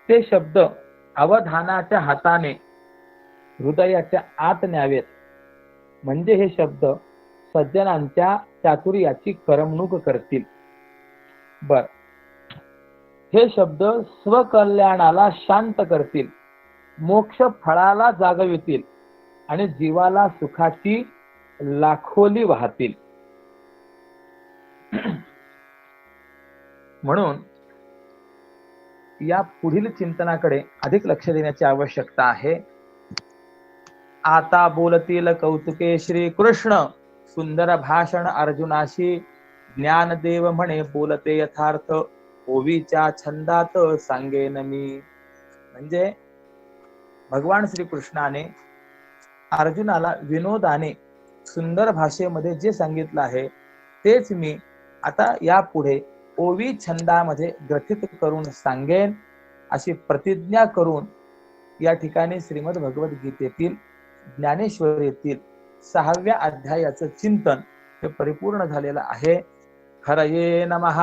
Speaker 3: ते शब्द अवधानाच्या हाताने हृदयाच्या आत न्यावेत. म्हणजे हे शब्द सज्जनांच्या चातुर्याची करमणूक करतील. बर, हे शब्द स्वकल्याणाला शांत करतील, मोक्ष फळाला जागवितील आणि जीवाला सुखाची लाखोली वाहतील. म्हणून या पुढील चिंतनाकडे अधिक लक्ष देण्याची आवश्यकता आहे. आता बोलतील कौतुके श्री कृष्ण, सुंदर भाषण अर्जुनाशी, ज्ञानदेव म्हणे बोलते यथार्थ, ओवीच्या छंदात सांगेन मी. म्हणजे भगवान श्रीकृष्णाने अर्जुनाला विनोदाने सुंदर भाषेमध्ये जे सांगितलं आहे तेच मी आता यापुढे ओवी छंदामध्ये ग्रथित करून सांगेन, अशी प्रतिज्ञा करून या ठिकाणी श्रीमद भगवद्गीतेतील ज्ञानेश्वरीतील 6व्या अध्यायाचं चिंतन हे परिपूर्ण झालेलं आहे. हरये नमः,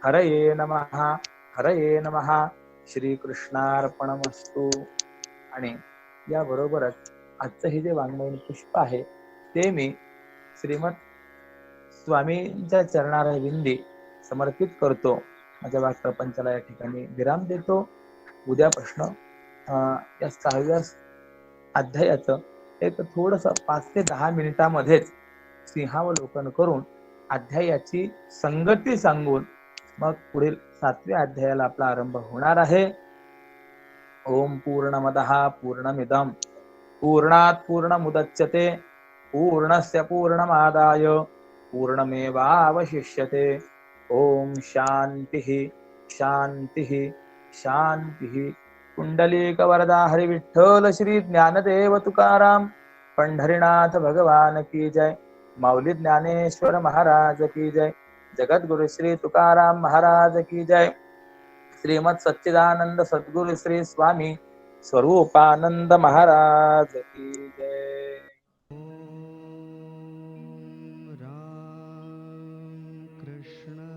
Speaker 3: हरये नमः, हरये नमः. श्रीकृष्णार्पणमस्तु. आणि याबरोबरच आजचं हे जे वाङ्मयीन पुष्प आहे ते मी श्रीमद स्वामींच्या चरणारविंदी समर्पित करतो. माझ्या वाक्प्रपंचाला या ठिकाणी विराम देतो. उद्यापासून या 6व्या अध्यायाचं एक थोडस 5 ते 10 मिनिटांमध्येच सिंहावलोकन करून अध्यायाची संगती सांगून मग पुढील 7व्या अध्यायाला आपला आरंभ होणार आहे. ओम पूर्णमदः पूर्णमिदं पूर्णात् पूर्णमुदच्यते पूर्णस्य पूर्णमादाय पूर्णमेवावशिष्यते. ओम शांतिः शांतिः शांतिः. कुंडलीक वरदा हरि विठ्ठल श्री ज्ञानदेव तुकाराम पंढरीनाथ भगवान की जय. माऊली ज्ञानेश्वर महाराज की जय. जगद्गुरु श्री तुकाराम महाराज की जय. श्रीमद सच्चिदानंद सद्गुरु श्री स्वामी स्वरूपानंद महाराज की जय.
Speaker 1: ॐ राम कृष्ण